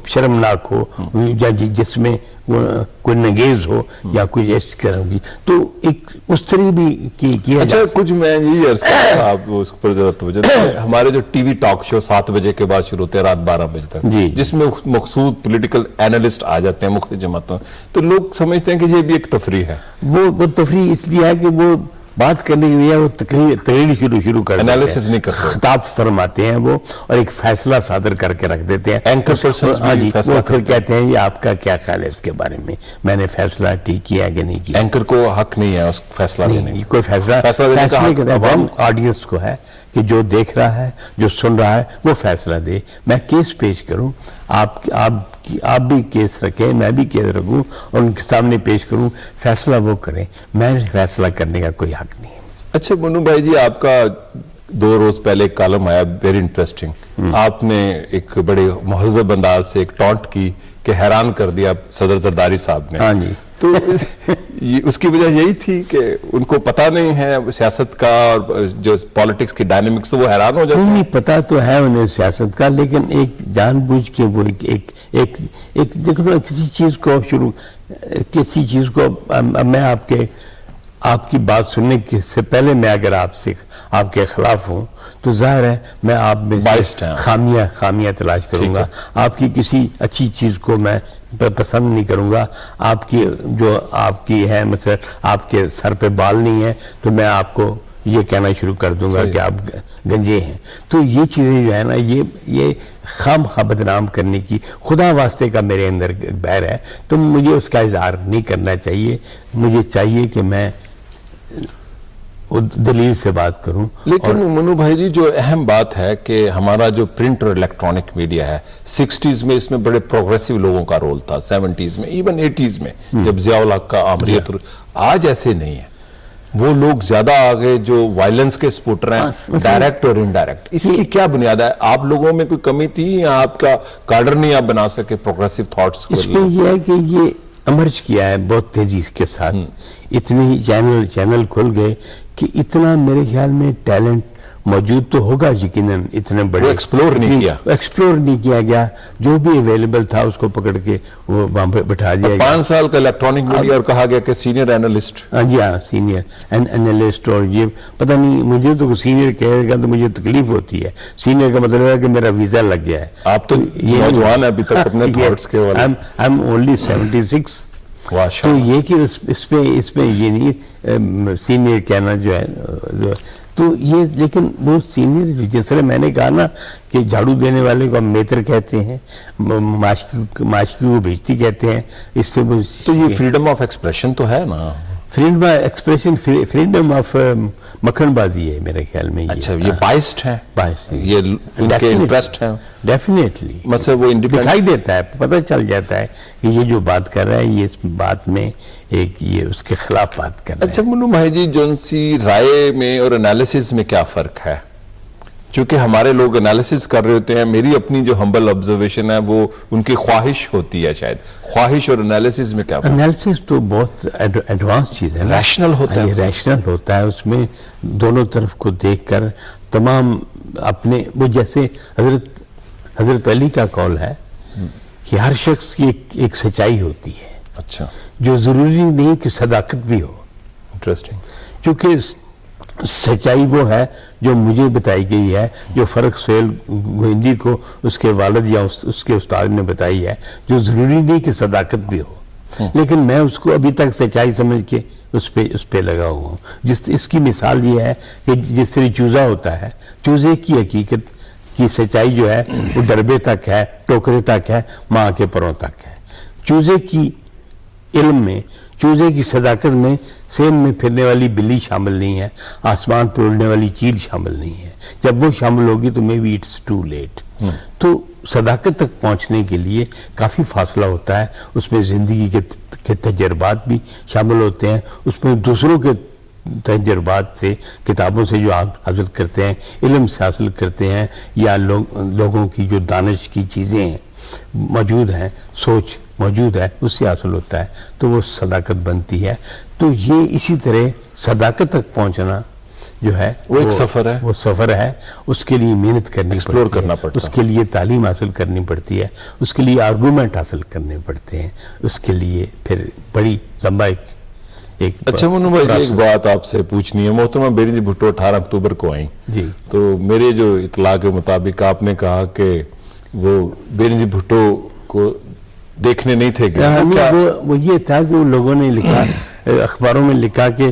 شرمناک ہو یا جس میں کوئی نگیز ہو یا کوئی ایسی طرح کی. تو ایک اس طرح بھی کیا. اچھا، کچھ میں یہ عرض کرتا ہوں، آپ اس پر ذرا توجہ دیں. ہمارے جو ٹی وی ٹاک شو 7 بجے کے بعد شروع ہوتے ہیں رات 12 بجے تک، جس میں مخصوص پولیٹیکل اینالسٹ آ جاتے ہیں مختلف جماعتوں، تو لوگ سمجھتے ہیں کہ یہ بھی ایک تفریح ہے. وہ تفریح اس لیے ہے کہ وہ بات کرنے کے لیے وہ تقریر شروع کر دیتے ہیں، Analysis نہیں کرتے، خطاب فرماتے ہیں وہ، اور ایک فیصلہ صادر کر کے رکھ دیتے ہیں. اینکر پرسنز بھی فیصلہ وہ پھر کہتے ہیں یہ آپ کا کیا خیال ہے اس کے بارے میں نے فیصلہ ٹھیک کیا کہ نہیں کیا. اینکر کو حق نہیں ہے اس فیصلہ دینے نہیں، کوئی فیصلہ دینے کا حق عوام آڈینس کو ہے کہ جو دیکھ رہا ہے، جو سن رہا ہے، وہ فیصلہ دے. میں کیس پیش کروں، آپ بھی کیس رکھیں، میں بھی کیس رکھوں اور ان کے سامنے پیش کروں، فیصلہ وہ کریں، میں فیصلہ کرنے کا کوئی حق نہیں ہے. اچھا منو بھائی جی، آپ کا 2 روز پہلے ایک کالم آیا ویری انٹرسٹنگ. آپ نے ایک بڑے مہذب انداز سے ایک ٹونٹ کی کہ حیران کر دیا صدر زرداری صاحب نے. ہاں جی. تو اس کی وجہ یہی تھی کہ ان کو پتہ نہیں ہے سیاست کا اور جو پالیٹکس کی ڈائنامکس، تو وہ حیران ہو جاتے ہیں. نہیں، پتہ تو ہے انہیں سیاست کا، لیکن ایک جان بوجھ کے وہ ایک دیکھو کسی چیز کو میں آپ کی بات سننے سے پہلے میں اگر آپ کے خلاف ہوں تو ظاہر ہے میں آپ میں سے خامیاں تلاش کروں گا. آپ کی کسی اچھی چیز کو میں پسند نہیں کروں گا. آپ کی ہے مثلا آپ کے سر پہ بال نہیں ہے تو میں آپ کو یہ کہنا شروع کر دوں گا کہ آپ گنجے ہیں. تو یہ چیزیں جو ہے نا، یہ خواہ بدنام کرنے کی خدا واسطے کا میرے اندر بہر ہے، تو مجھے اس کا اظہار نہیں کرنا چاہیے. مجھے چاہیے کہ میں دلیل سے بات کروں. لیکن منو بھائی جی، جو اہم بات ہے کہ ہمارا جو پرنٹ اور الیکٹرانک میڈیا ہے، 60s میں اس میں بڑے پروگریسو لوگوں کا رول تھا، 70s میں، ایون 80s میں جب ضیاء الحق کا آمریت. آج ایسے نہیں ہے. وہ لوگ زیادہ آگے جو وائلنس کے سپورٹر ہیں، ڈائریکٹ اور انڈائریکٹ. اس کی کیا بنیاد ہے؟ آپ لوگوں میں کوئی کمی تھی یا آپ کا کارڈر نہیں آپ بنا سکے پروگریسو تھاٹس کو؟ اس میں یہ ہے کہ یہ امرج کیا ہے بہت تیزی کے ساتھ. اتنے ہی چینل کھل گئے کہ اتنا میرے خیال میں ٹیلنٹ موجود تو ہوگا یقیناً، اتنے بڑے ایکسپلور نہیں کیا گیا. جو بھی اویلیبل تھا اس کو پکڑ کے وہ وہاں پہ بٹھا دیا گیا. 5 سال کا الیکٹرانک میڈیا اور کہا گیا کہ سینئر اینالسٹ. ہاں جی، ہاں، سینئر اینالسٹ. اور یہ پتہ نہیں، مجھے تو سینئر کہے گا تو مجھے تکلیف ہوتی ہے. سینئر کا مطلب ہے کہ میرا ویزا لگ گیا ہے. آپ تو نوجوان ہیں ابھی تک اپنے تھاٹس کے والے. I am only 76. تو یہ کہ اس میں یہ نہیں سینئر کہنا جو ہے تو یہ، لیکن وہ سینئر جس طرح میں نے کہا نا کہ جھاڑو دینے والے کو ہم میتر کہتے ہیں، معاشقی کو بھیجتی کہتے ہیں. اس سے تو یہ فریڈم آف ایکسپریشن تو ہے نا. Freedom of expression, freedom of مکھن بازی ہے میرے خیال میں. اچھا، یہ بائسڈ ہے، یہ ان کے انٹرسٹ ہیں. ڈیفینیٹلی مطلب وہ دکھائی دیتا ہے، پتہ چل جاتا ہے کہ یہ جو بات کر رہا ہے یہ اس بات میں یہ اس کے خلاف بات کر رہا ہے. اچھا منو بھائی جی، جون سی رائے میں اور انالیسز میں کیا فرق ہے؟ چونکہ ہمارے لوگ انالیسز کر رہے ہوتے ہیں، میری اپنی جو ہمبل آبزرویشن ہے وہ ان کی خواہش ہوتی ہے. شاید خواہش اور انالیسز میں کیا فرق؟ انالیسز تو بہت ایڈوانس چیز ہے، ریشنل ہوتا ہے. ریشنل ہوتا ہے. اس میں دونوں طرف کو دیکھ کر تمام اپنے، وہ جیسے حضرت علی کا قول ہے کہ ہر شخص کی ایک سچائی ہوتی ہے. اچھا، جو ضروری نہیں کہ صداقت بھی ہو. انٹرسٹنگ. چونکہ سچائی وہ ہے جو مجھے بتائی گئی ہے، جو فرق سہیل گوہندی کو اس کے والد یا اس کے استاد نے بتائی ہے، جو ضروری نہیں کہ صداقت بھی ہو. لیکن میں اس کو ابھی تک سچائی سمجھ کے اس پہ لگا ہوا ہوں. اس کی مثال یہ ہے کہ جس طرح چوزا ہوتا ہے، چوزے کی حقیقت کی سچائی جو ہے وہ ڈربے تک ہے، ٹوکرے تک ہے، ماں کے پروں تک ہے. چوزے کی علم میں، چوزے کی صداقت میں سیم میں پھرنے والی بلی شامل نہیں ہے، آسمان پہ اڑنے والی چیل شامل نہیں ہے. جب وہ شامل ہوگی تو maybe it's too late. تو صداقت تک پہنچنے کے لیے کافی فاصلہ ہوتا ہے. اس میں زندگی کے تجربات بھی شامل ہوتے ہیں. اس میں دوسروں کے تجربات سے، کتابوں سے جو آپ حاصل کرتے ہیں، علم سے حاصل کرتے ہیں، یا لوگوں کی جو دانش کی چیزیں ہیں موجود ہیں، سوچ موجود ہے، اس سے حاصل ہوتا ہے. تو وہ صداقت بنتی ہے. تو یہ اسی طرح صداقت تک پہنچنا جو ہے وہ ایک سفر ہے. وہ سفر ہے. اس کے لیے محنت کرنی ایکسپلور پڑتی کرنا ہے. پڑتا اس کے لیے تعلیم حاصل کرنی پڑتی ہے. اس کے لیے آرگومنٹ حاصل کرنے پڑتے ہیں. اس کے لیے پھر بڑی لمبا ایک اچھا منو بھائی، ایک بات آپ سے پوچھنی ہے. محترمہ بیری جی بھٹو 18 اکتوبر کو آئیں جی. تو میرے جو اطلاع کے مطابق آپ نے کہا کہ وہ بیری جی بھٹو کو دیکھنے نہیں تھے گئے. وہ یہ تھا کہ وہ لوگوں نے لکھا، اخباروں میں لکھا کہ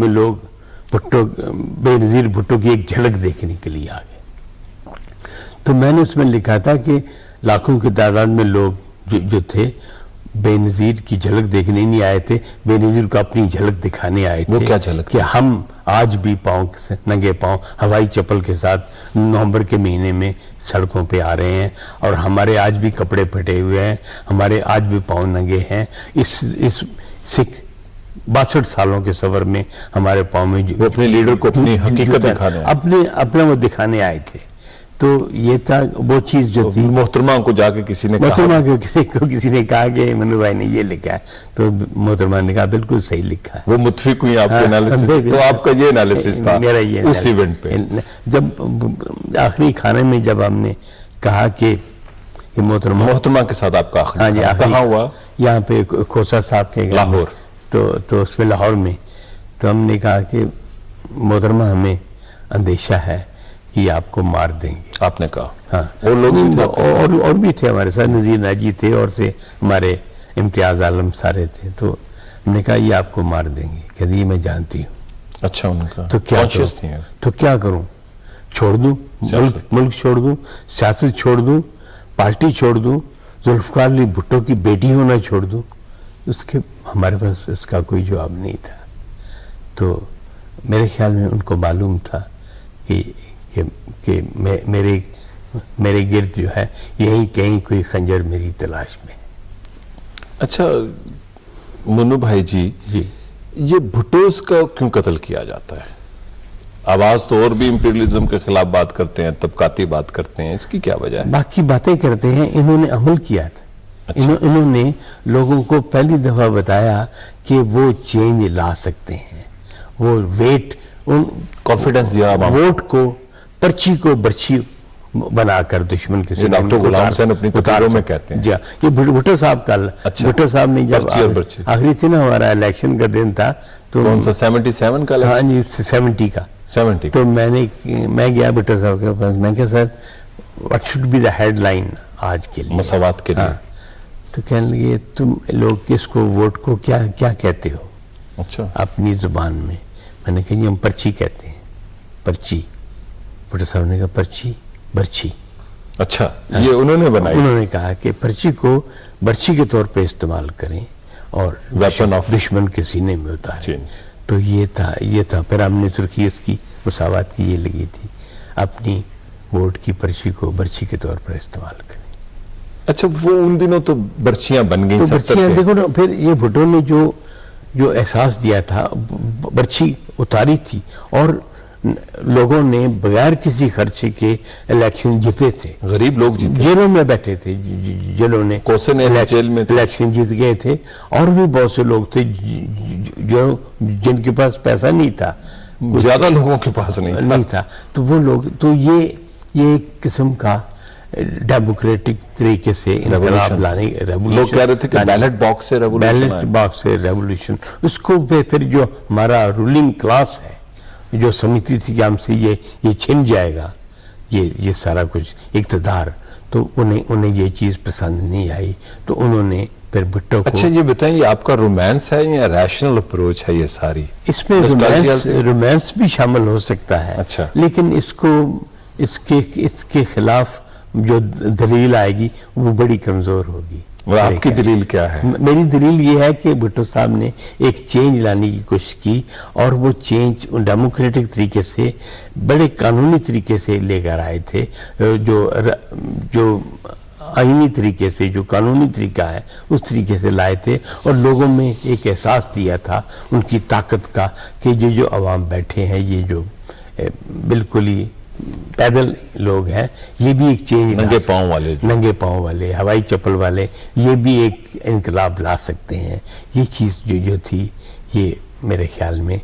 میں لوگ بھٹو بے نظیر بھٹو کی ایک جھلک دیکھنے کے لیے آ گئے. تو میں نے اس میں لکھا تھا کہ لاکھوں کی تعداد میں لوگ جو تھے بے نظیر کی جھلک دیکھنے نہیں آئے تھے, بے نظیر کو اپنی جھلک دکھانے آئے تھے. وہ کیا جھلک کہ ہم آج بھی ننگے پاؤں ہوائی چپل کے ساتھ نومبر کے مہینے میں سڑکوں پہ آ رہے ہیں, اور ہمارے آج بھی کپڑے پھٹے ہوئے ہیں, ہمارے آج بھی پاؤں ننگے ہیں. اس 62 سالوں کے سفر میں ہمارے پاؤں میں وہ اپنے لیڈر کو اپنی حقیقت دکھانے اپنے وہ دکھانے آئے تھے. تو یہ تھا وہ چیز جو تھی. محترمہ کو جا کے کسی نے محترمہ کو کسی نے کہا کہ منو بھائی نے یہ لکھا ہے, تو محترمہ نے کہا بالکل صحیح لکھا ہے. وہ متفق ہوئی آپ کے انالیسس, تو آپ کا یہ انالیسس تھا میرا یہ اس ایونٹ پہ. جب آخری کھانے میں جب ہم نے کہا کہ محترمہ کے ساتھ آپ کا آخری کہاں ہوا؟ یہاں پہ کھوسا صاحب کے لاہور. تو اس میں لاہور میں تو ہم نے کہا کہ محترمہ ہمیں اندیشہ ہے کہ یہ آپ کو مار دیں گے. آپ نے کہا ہاں, وہ لوگ اور بھی تھے ہمارے ساتھ, نذیر ناجی تھے اور سے ہمارے امتیاز عالم سارے تھے. تو ہم نے کہا یہ آپ کو مار دیں گے. کہتے یہ میں جانتی ہوں. اچھا, ان کا تو کیا کروں؟ چھوڑ دوں ملک چھوڑ دوں, سیاست چھوڑ دوں, پارٹی چھوڑ دوں, ذوالفقار علی بھٹو کی بیٹی ہونا چھوڑ دوں؟ اس کے ہمارے پاس اس کا کوئی جواب نہیں تھا. تو میرے خیال میں ان کو معلوم تھا کہ میرے گرد جو ہے یہیں کہیں کوئی خنجر میری تلاش میں. اچھا منو بھائی جی, یہ بھٹوز کا کیوں قتل کیا جاتا ہے؟ آواز تو اور بھی امپیریلزم کے خلاف بات کرتے ہیں, طبقاتی بات کرتے ہیں, اس کی کیا وجہ ہے؟ باقی باتیں کرتے ہیں, انہوں نے عمل کیا تھا. انہوں نے لوگوں کو پہلی دفعہ بتایا کہ وہ چینج لا سکتے ہیں. وہ ویٹ کانفیڈنس دیا ووٹ کو, پرچی کو برچی بنا کر دشمن کے سامنے. ڈاکٹر غلام حسین اپنی کتابوں میں کہتے ہیں. جی, یہ بھٹو صاحب کا. بھٹو صاحب نے جب آخری تھی نا ہمارا الیکشن کا دن تھا, تو کون سا 77 کا؟ ہاں جی 70 کا. تو میں گیا بھٹو صاحب کے پاس, میں کہا sir what should be the headline آج کے لیے, مساوات کے لیے. تو کہنے لگے تم لوگ کس کو ووٹ کو کیا کہتے ہو اچھا اپنی زبان میں؟ میں نے کہا یہ ہم پرچی کہتے ہیں, پرچی. بھٹو صاحب نے کہا پرچی برچی. اچھا, یہ انہوں نے بنائی. انہوں نے کہا کہ پرچی کو برچی کے طور پہ استعمال کریں اور ویپن آف دشمن کے سینے میں اتاریں. تو یہ تھا پھر ہم نے سرخی اس کی مساوات کی یہ لگی تھی, اپنی ووٹ کی پرچی کو برچی کے طور پر استعمال کریں. اچھا, وہ ان دنوں تو برچیاں بن گئی. تو برچیاں دیکھو نا, پھر یہ بھٹو نے جو احساس دیا تھا, برچی اتاری تھی اور لوگوں نے بغیر کسی خرچے کے الیکشن جیتے تھے. غریب لوگ جیلوں میں بیٹھے تھے, جنہوں نے جیل میں الیکشن جیت گئے تھے. اور بھی بہت سے لوگ تھے جن کے پاس پیسہ نہیں تھا, زیادہ لوگوں کے پاس نہیں تھا. تو وہ لوگ, تو یہ ایک قسم کا ڈیموکریٹک طریقے سے انقلاب لانے, لوگ کہہ رہے تھے کہ بیلٹ باکس سے ریولوشن. اس کو پھر جو ہمارا رولنگ کلاس ہے جو سمجھتی تھی کہ ہم سے یہ چھن جائے گا یہ سارا کچھ اقتدار, تو انہیں یہ چیز پسند نہیں آئی. تو انہوں نے پھر بھٹو کو. اچھا یہ بتائیں, یہ آپ کا رومانس ہے یا ریشنل اپروچ ہے یہ ساری؟ اس میں رومانس بھی شامل ہو سکتا ہے. اچھا, لیکن اس کے خلاف جو دلیل آئے گی وہ بڑی کمزور ہوگی. آپ کی دلیل کیا ہے؟ میری دلیل یہ ہے کہ بھٹو صاحب نے ایک چینج لانے کی کوشش کی, اور وہ چینج ڈیموکریٹک طریقے سے, بڑے قانونی طریقے سے لے کر آئے تھے. جو آئینی طریقے سے, جو قانونی طریقہ ہے اس طریقے سے لائے تھے, اور لوگوں میں ایک احساس دیا تھا ان کی طاقت کا کہ یہ جو عوام بیٹھے ہیں, یہ جو بالکل ہی پیدل لوگ ہیں, یہ بھی ایک چینج, ننگے پاؤں والے, ہوائی چپل والے, یہ بھی ایک انقلاب لا سکتے ہیں. یہ چیز جو تھی, یہ میرے خیال میں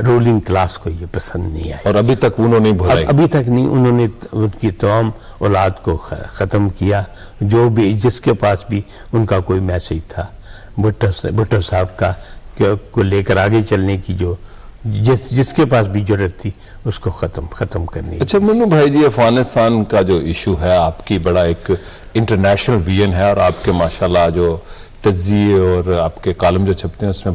رولنگ کلاس کو یہ پسند نہیں آئی, اور ابھی تک انہوں نے ابھی تک نہیں. انہوں نے ان کی تمام اولاد کو ختم کیا, جو بھی جس کے پاس بھی ان کا کوئی میسج تھا. بھٹو صاحب کا کو لے کر آگے چلنے کی جس کے پاس بھی ضرورت تھی اس کو ختم کرنی. اچھا منو بھائی جی, افغانستان کا جو ایشو ہے آپ کی بڑا ایک انٹرنیشنل ویژن ہے, اور آپ کے ماشاءاللہ جو تجزیے اور آپ کے کالم جو چھپتے ہیں اس میں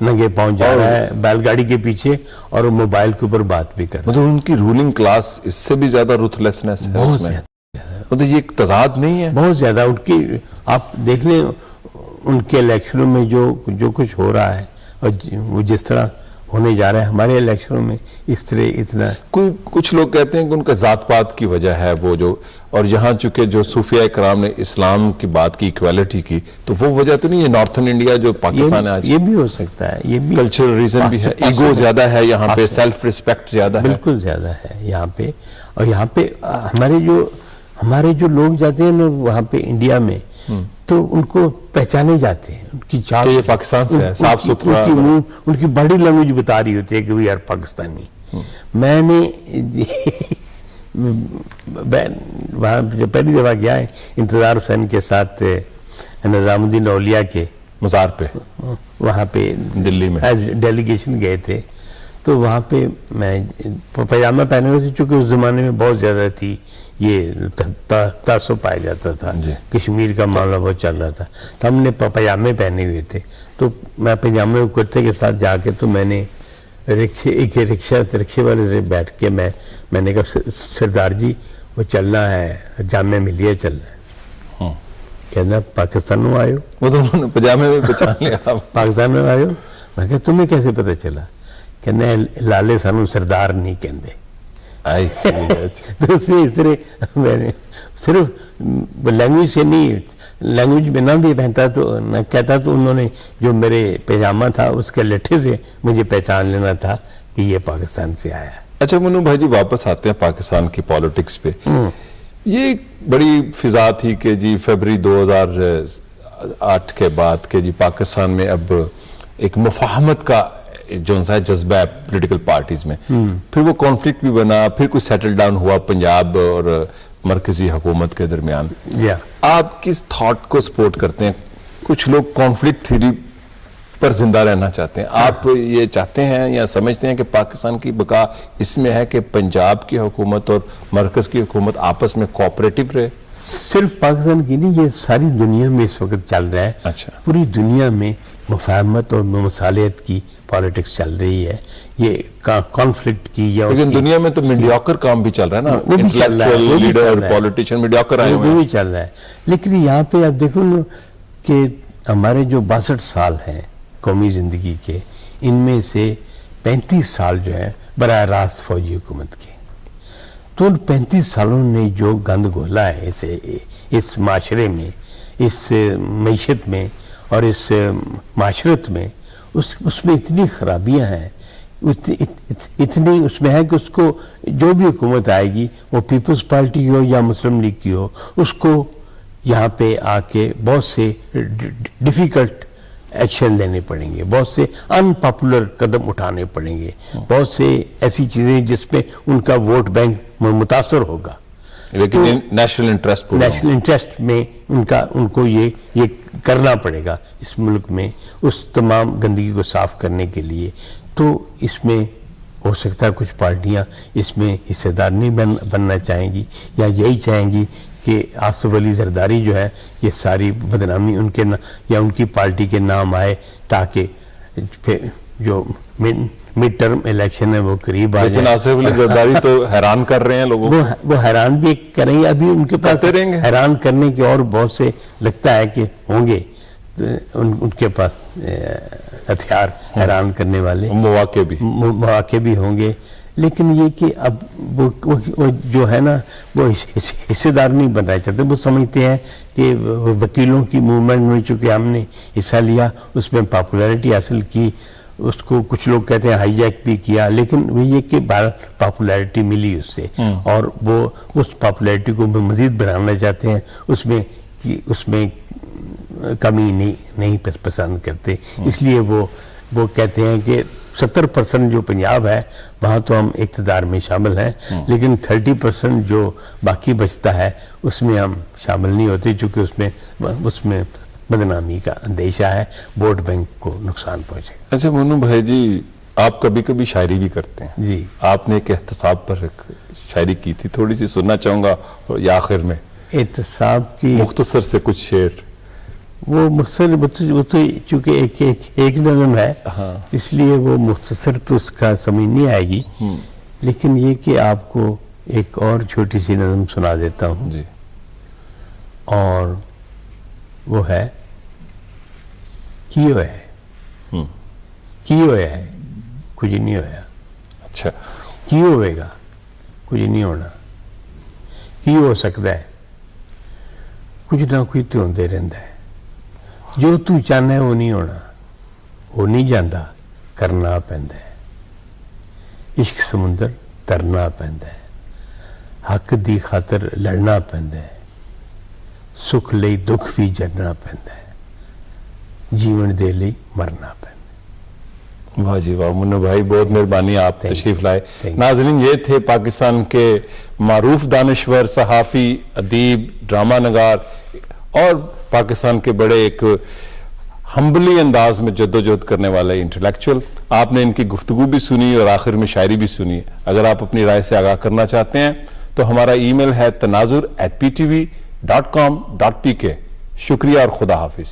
ننگے پاؤں جا رہا ہے بیل گاڑی کے پیچھے اور وہ موبائل کے اوپر بات بھی کر رہا مطلب ان کی رولنگ کلاس اس سے بھی زیادہ رuthlessness ہے بہت اس میں. زیادہ. مطلب یہ ایک تضاد نہیں ہے؟ بہت زیادہ. ان کی آپ دیکھ لیں ان کے الیکشنوں میں جو کچھ ہو رہا ہے اور وہ جس طرح ہونے جا رہا ہے ہمارے الیکشنوں میں اس طرح اتنا. کچھ لوگ کہتے ہیں کہ ان کا ذات پات کی وجہ ہے وہ جو، اور یہاں چونکہ جو صوفیہ کرام نے اسلام کی بات کی، ایکویلٹی کی، تو وہ وجہ تو نہیں ہے نارتھن انڈیا جو پاکستان ہے آج؟ یہ بھی ہو سکتا ہے. یہ بھی کلچرل ریزن بھی ہے، ایگو زیادہ ہے یہاں پہ، سیلف ریسپیکٹ زیادہ ہے. بالکل زیادہ ہے یہاں پہ. اور یہاں پہ ہمارے جو لوگ جاتے ہیں نا وہاں پہ انڈیا میں تو ان کو پہچانے جاتے ہیں، ان کی چال، کہ یہ پاکستان سے ہے، صاف ستھرا. ان کی باڈی لینگویج بتا رہی ہوتی ہے کہ وی آر پاکستانی. میں نے وہاں جب پہلی دفعہ گیا ہے انتظار حسین کے ساتھ نظام الدین اولیاء کے مزار پہ وہاں پہ دلی میں ایز ڈیلیگیشن گئے تھے، تو وہاں پہ میں پاجامہ پہنے ہوئے تھے چونکہ اس زمانے میں بہت زیادہ تھی یہ تعصب پایا جاتا تھا. کشمیر کا معاملہ بہت چل رہا تھا تو ہم نے پاجامے پہنے ہوئے تھے. تو میں پاجامے کرتے کے ساتھ جا کے تو میں نے رکشے والے سے بیٹھ کے میں نے کہا سردار جی وہ چلنا ہے جامعہ ملیہ چلنا ہے. کہنا پاکستان میں آئے ہو؟ وہ تو انہوں نے پاجامے میں پہچان لیا. پاکستان میں آئے ہو؟ میں کہا تمہیں کیسے پتہ چلا؟ کہنا لالے سانو سردار نہیں کہندے. تو اس طرح میں نے صرف لینگویج سے نہیں، لینگویج میں نہ بھی پہنتا تو نہ کہتا تو انہوں نے جو میرے پیجامہ تھا اس کے لٹھے سے مجھے پہچان لینا تھا کہ یہ پاکستان سے آیا ہے. اچھا منو بھائی جی، واپس آتے ہیں پاکستان کی پالیٹکس پہ. یہ ایک بڑی فضا تھی کہ جی فیبری 2008 کے بعد کہ جی پاکستان میں اب ایک مفاہمت کا جو سا جذبہ ہے پولیٹیکل پارٹیز میں، پھر وہ کانفلکٹ بھی بنا، پھر کوئی سیٹل ڈاؤن ہوا پنجاب اور مرکزی حکومت کے درمیان. آپ کس تھاٹ کو سپورٹ کرتے ہیں؟ کچھ لوگ کانفلکٹ تھیوری پر زندہ رہنا چاہتے ہیں، آپ یہ چاہتے ہیں یا سمجھتے ہیں کہ پاکستان کی بقا اس میں ہے کہ پنجاب کی حکومت اور مرکز کی حکومت آپس میں کوآپریٹو رہے؟ صرف پاکستان کی نہیں، یہ ساری دنیا میں اس وقت چل رہا ہے. اچھا. پوری دنیا میں مفاہمت اور مصالحت کی پالیٹکس چل رہی ہے، یہ کانفلکٹ کی. یا لیکن دنیا میں تو میڈیوکر کام بھی چل رہا ہے نا، وہ بھی چل رہا ہے، انٹلیکچوئل لیڈر پولیٹیشین میڈیوکر آئے ہوئے ہیں. وہ بھی چل رہا ہے. لیکن یہاں پہ آپ دیکھو نا کہ ہمارے جو 62 سال ہیں قومی زندگی کے، ان میں سے 35 سال جو ہے براہ راست فوجی حکومت کے. تو ان 35 سالوں نے جو گند گھولا ہے اس معاشرے میں، اس معیشت میں اور اس معاشرت میں، اس میں اتنی خرابیاں ہیں، اتنی اس میں ہے کہ اس کو جو بھی حکومت آئے گی وہ پیپلز پارٹی کی ہو یا مسلم لیگ کی ہو، اس کو یہاں پہ آ کے بہت سے ڈیفیکلٹ ایکشن لینے پڑیں گے، بہت سے ان پاپولر قدم اٹھانے پڑیں گے، بہت سے ایسی چیزیں جس پہ ان کا ووٹ بینک متاثر ہوگا. لیکن نیشنل انٹرسٹ میں ان کو یہ کرنا پڑے گا اس ملک میں اس تمام گندگی کو صاف کرنے کے لیے. تو اس میں ہو سکتا ہے کچھ پارٹیاں اس میں حصے دار نہیں بننا چاہیں گی، یا یہی چاہیں گی کہ آصف علی زرداری جو ہے یہ ساری بدنامی ان کے یا ان کی پارٹی کے نام آئے، تاکہ جو مڈ ٹرم الیکشن ہے وہ قریب آ جائے. لیکن آصف علی زرداری تو حیران کر رہے ہیں لوگوں کو. وہ حیران بھی کریں گے، ابھی ان کے پاس حیران کرنے کے اور بہت سے لگتا ہے کہ ہوں گے ان کے پاس ہتھیار حیران کرنے والے، مواقع بھی ہوں گے. لیکن یہ کہ اب وہ جو ہے نا وہ حصے دار نہیں بننا چاہتے. وہ سمجھتے ہیں کہ وکیلوں کی موومنٹ میں چونکہ ہم نے حصہ لیا، اس میں پاپولیرٹی حاصل کی، اس کو کچھ لوگ کہتے ہیں ہائی جیک بھی کیا، لیکن وہ یہ کہ پاپولیرٹی ملی اس سے، اور وہ اس پاپولیرٹی کو مزید بڑھانا چاہتے ہیں، اس میں کمی نہیں پسند کرتے. اس لیے وہ کہتے ہیں کہ 70% جو پنجاب ہے وہاں تو ہم اقتدار میں شامل ہیں، لیکن 30% جو باقی بچتا ہے اس میں ہم شامل نہیں ہوتے، چونکہ اس میں بدنامی کا اندیشہ ہے، ووٹ بینک کو نقصان پہنچے. اچھا منو بھائی جی، آپ کبھی کبھی شاعری بھی کرتے ہیں. جی. آپ نے ایک احتساب پر ایک شاعری کی تھی، تھوڑی سی سننا چاہوں گا یا آخر میں احتساب کی مختصر سے کچھ شعر. وہ مختصر وہ تو چونکہ ایک نظم ہے اس لیے وہ مختصر تو اس کا سمجھ نہیں آئے گی، لیکن یہ کہ آپ کو ایک اور چھوٹی سی نظم سنا دیتا ہوں جی اور وہ ہے کی ہوئے ہے کچھ نہیں ہویا، اچھا کی ہوئے گا کچھ نہیں ہونا، کی ہو سکتا ہے کچھ نہ کچھ تو ہوندے رہندا ہے، جو تو چاہنا ہے وہ نہیں ہونا، وہ نہیں جاندہ کرنا پیندا ہے، عشق سمندر ترنا پیندا ہے، حق دی خاطر لڑنا پیندا ہے، سکھ لئی دکھ بھی جرنا پیندا ہے، جیون دے لئی مرنا پیندا ہے۔ واہ جی واہ، منو بھائی بہت مہربانی، آپ تشریف لائے۔ Thank you. ناظرین، یہ تھے پاکستان کے معروف دانشور، صحافی، ادیب، ڈرامہ نگار اور پاکستان کے بڑے ایک ہمبلی انداز میں جدوجہد کرنے والے انٹلیکچوئل۔ آپ نے ان کی گفتگو بھی سنی اور آخر میں شاعری بھی سنی۔ اگر آپ اپنی رائے سے آگاہ کرنا چاہتے ہیں تو ہمارا ای میل ہے tanazur@ptv.com.pk۔ شکریہ اور خدا حافظ۔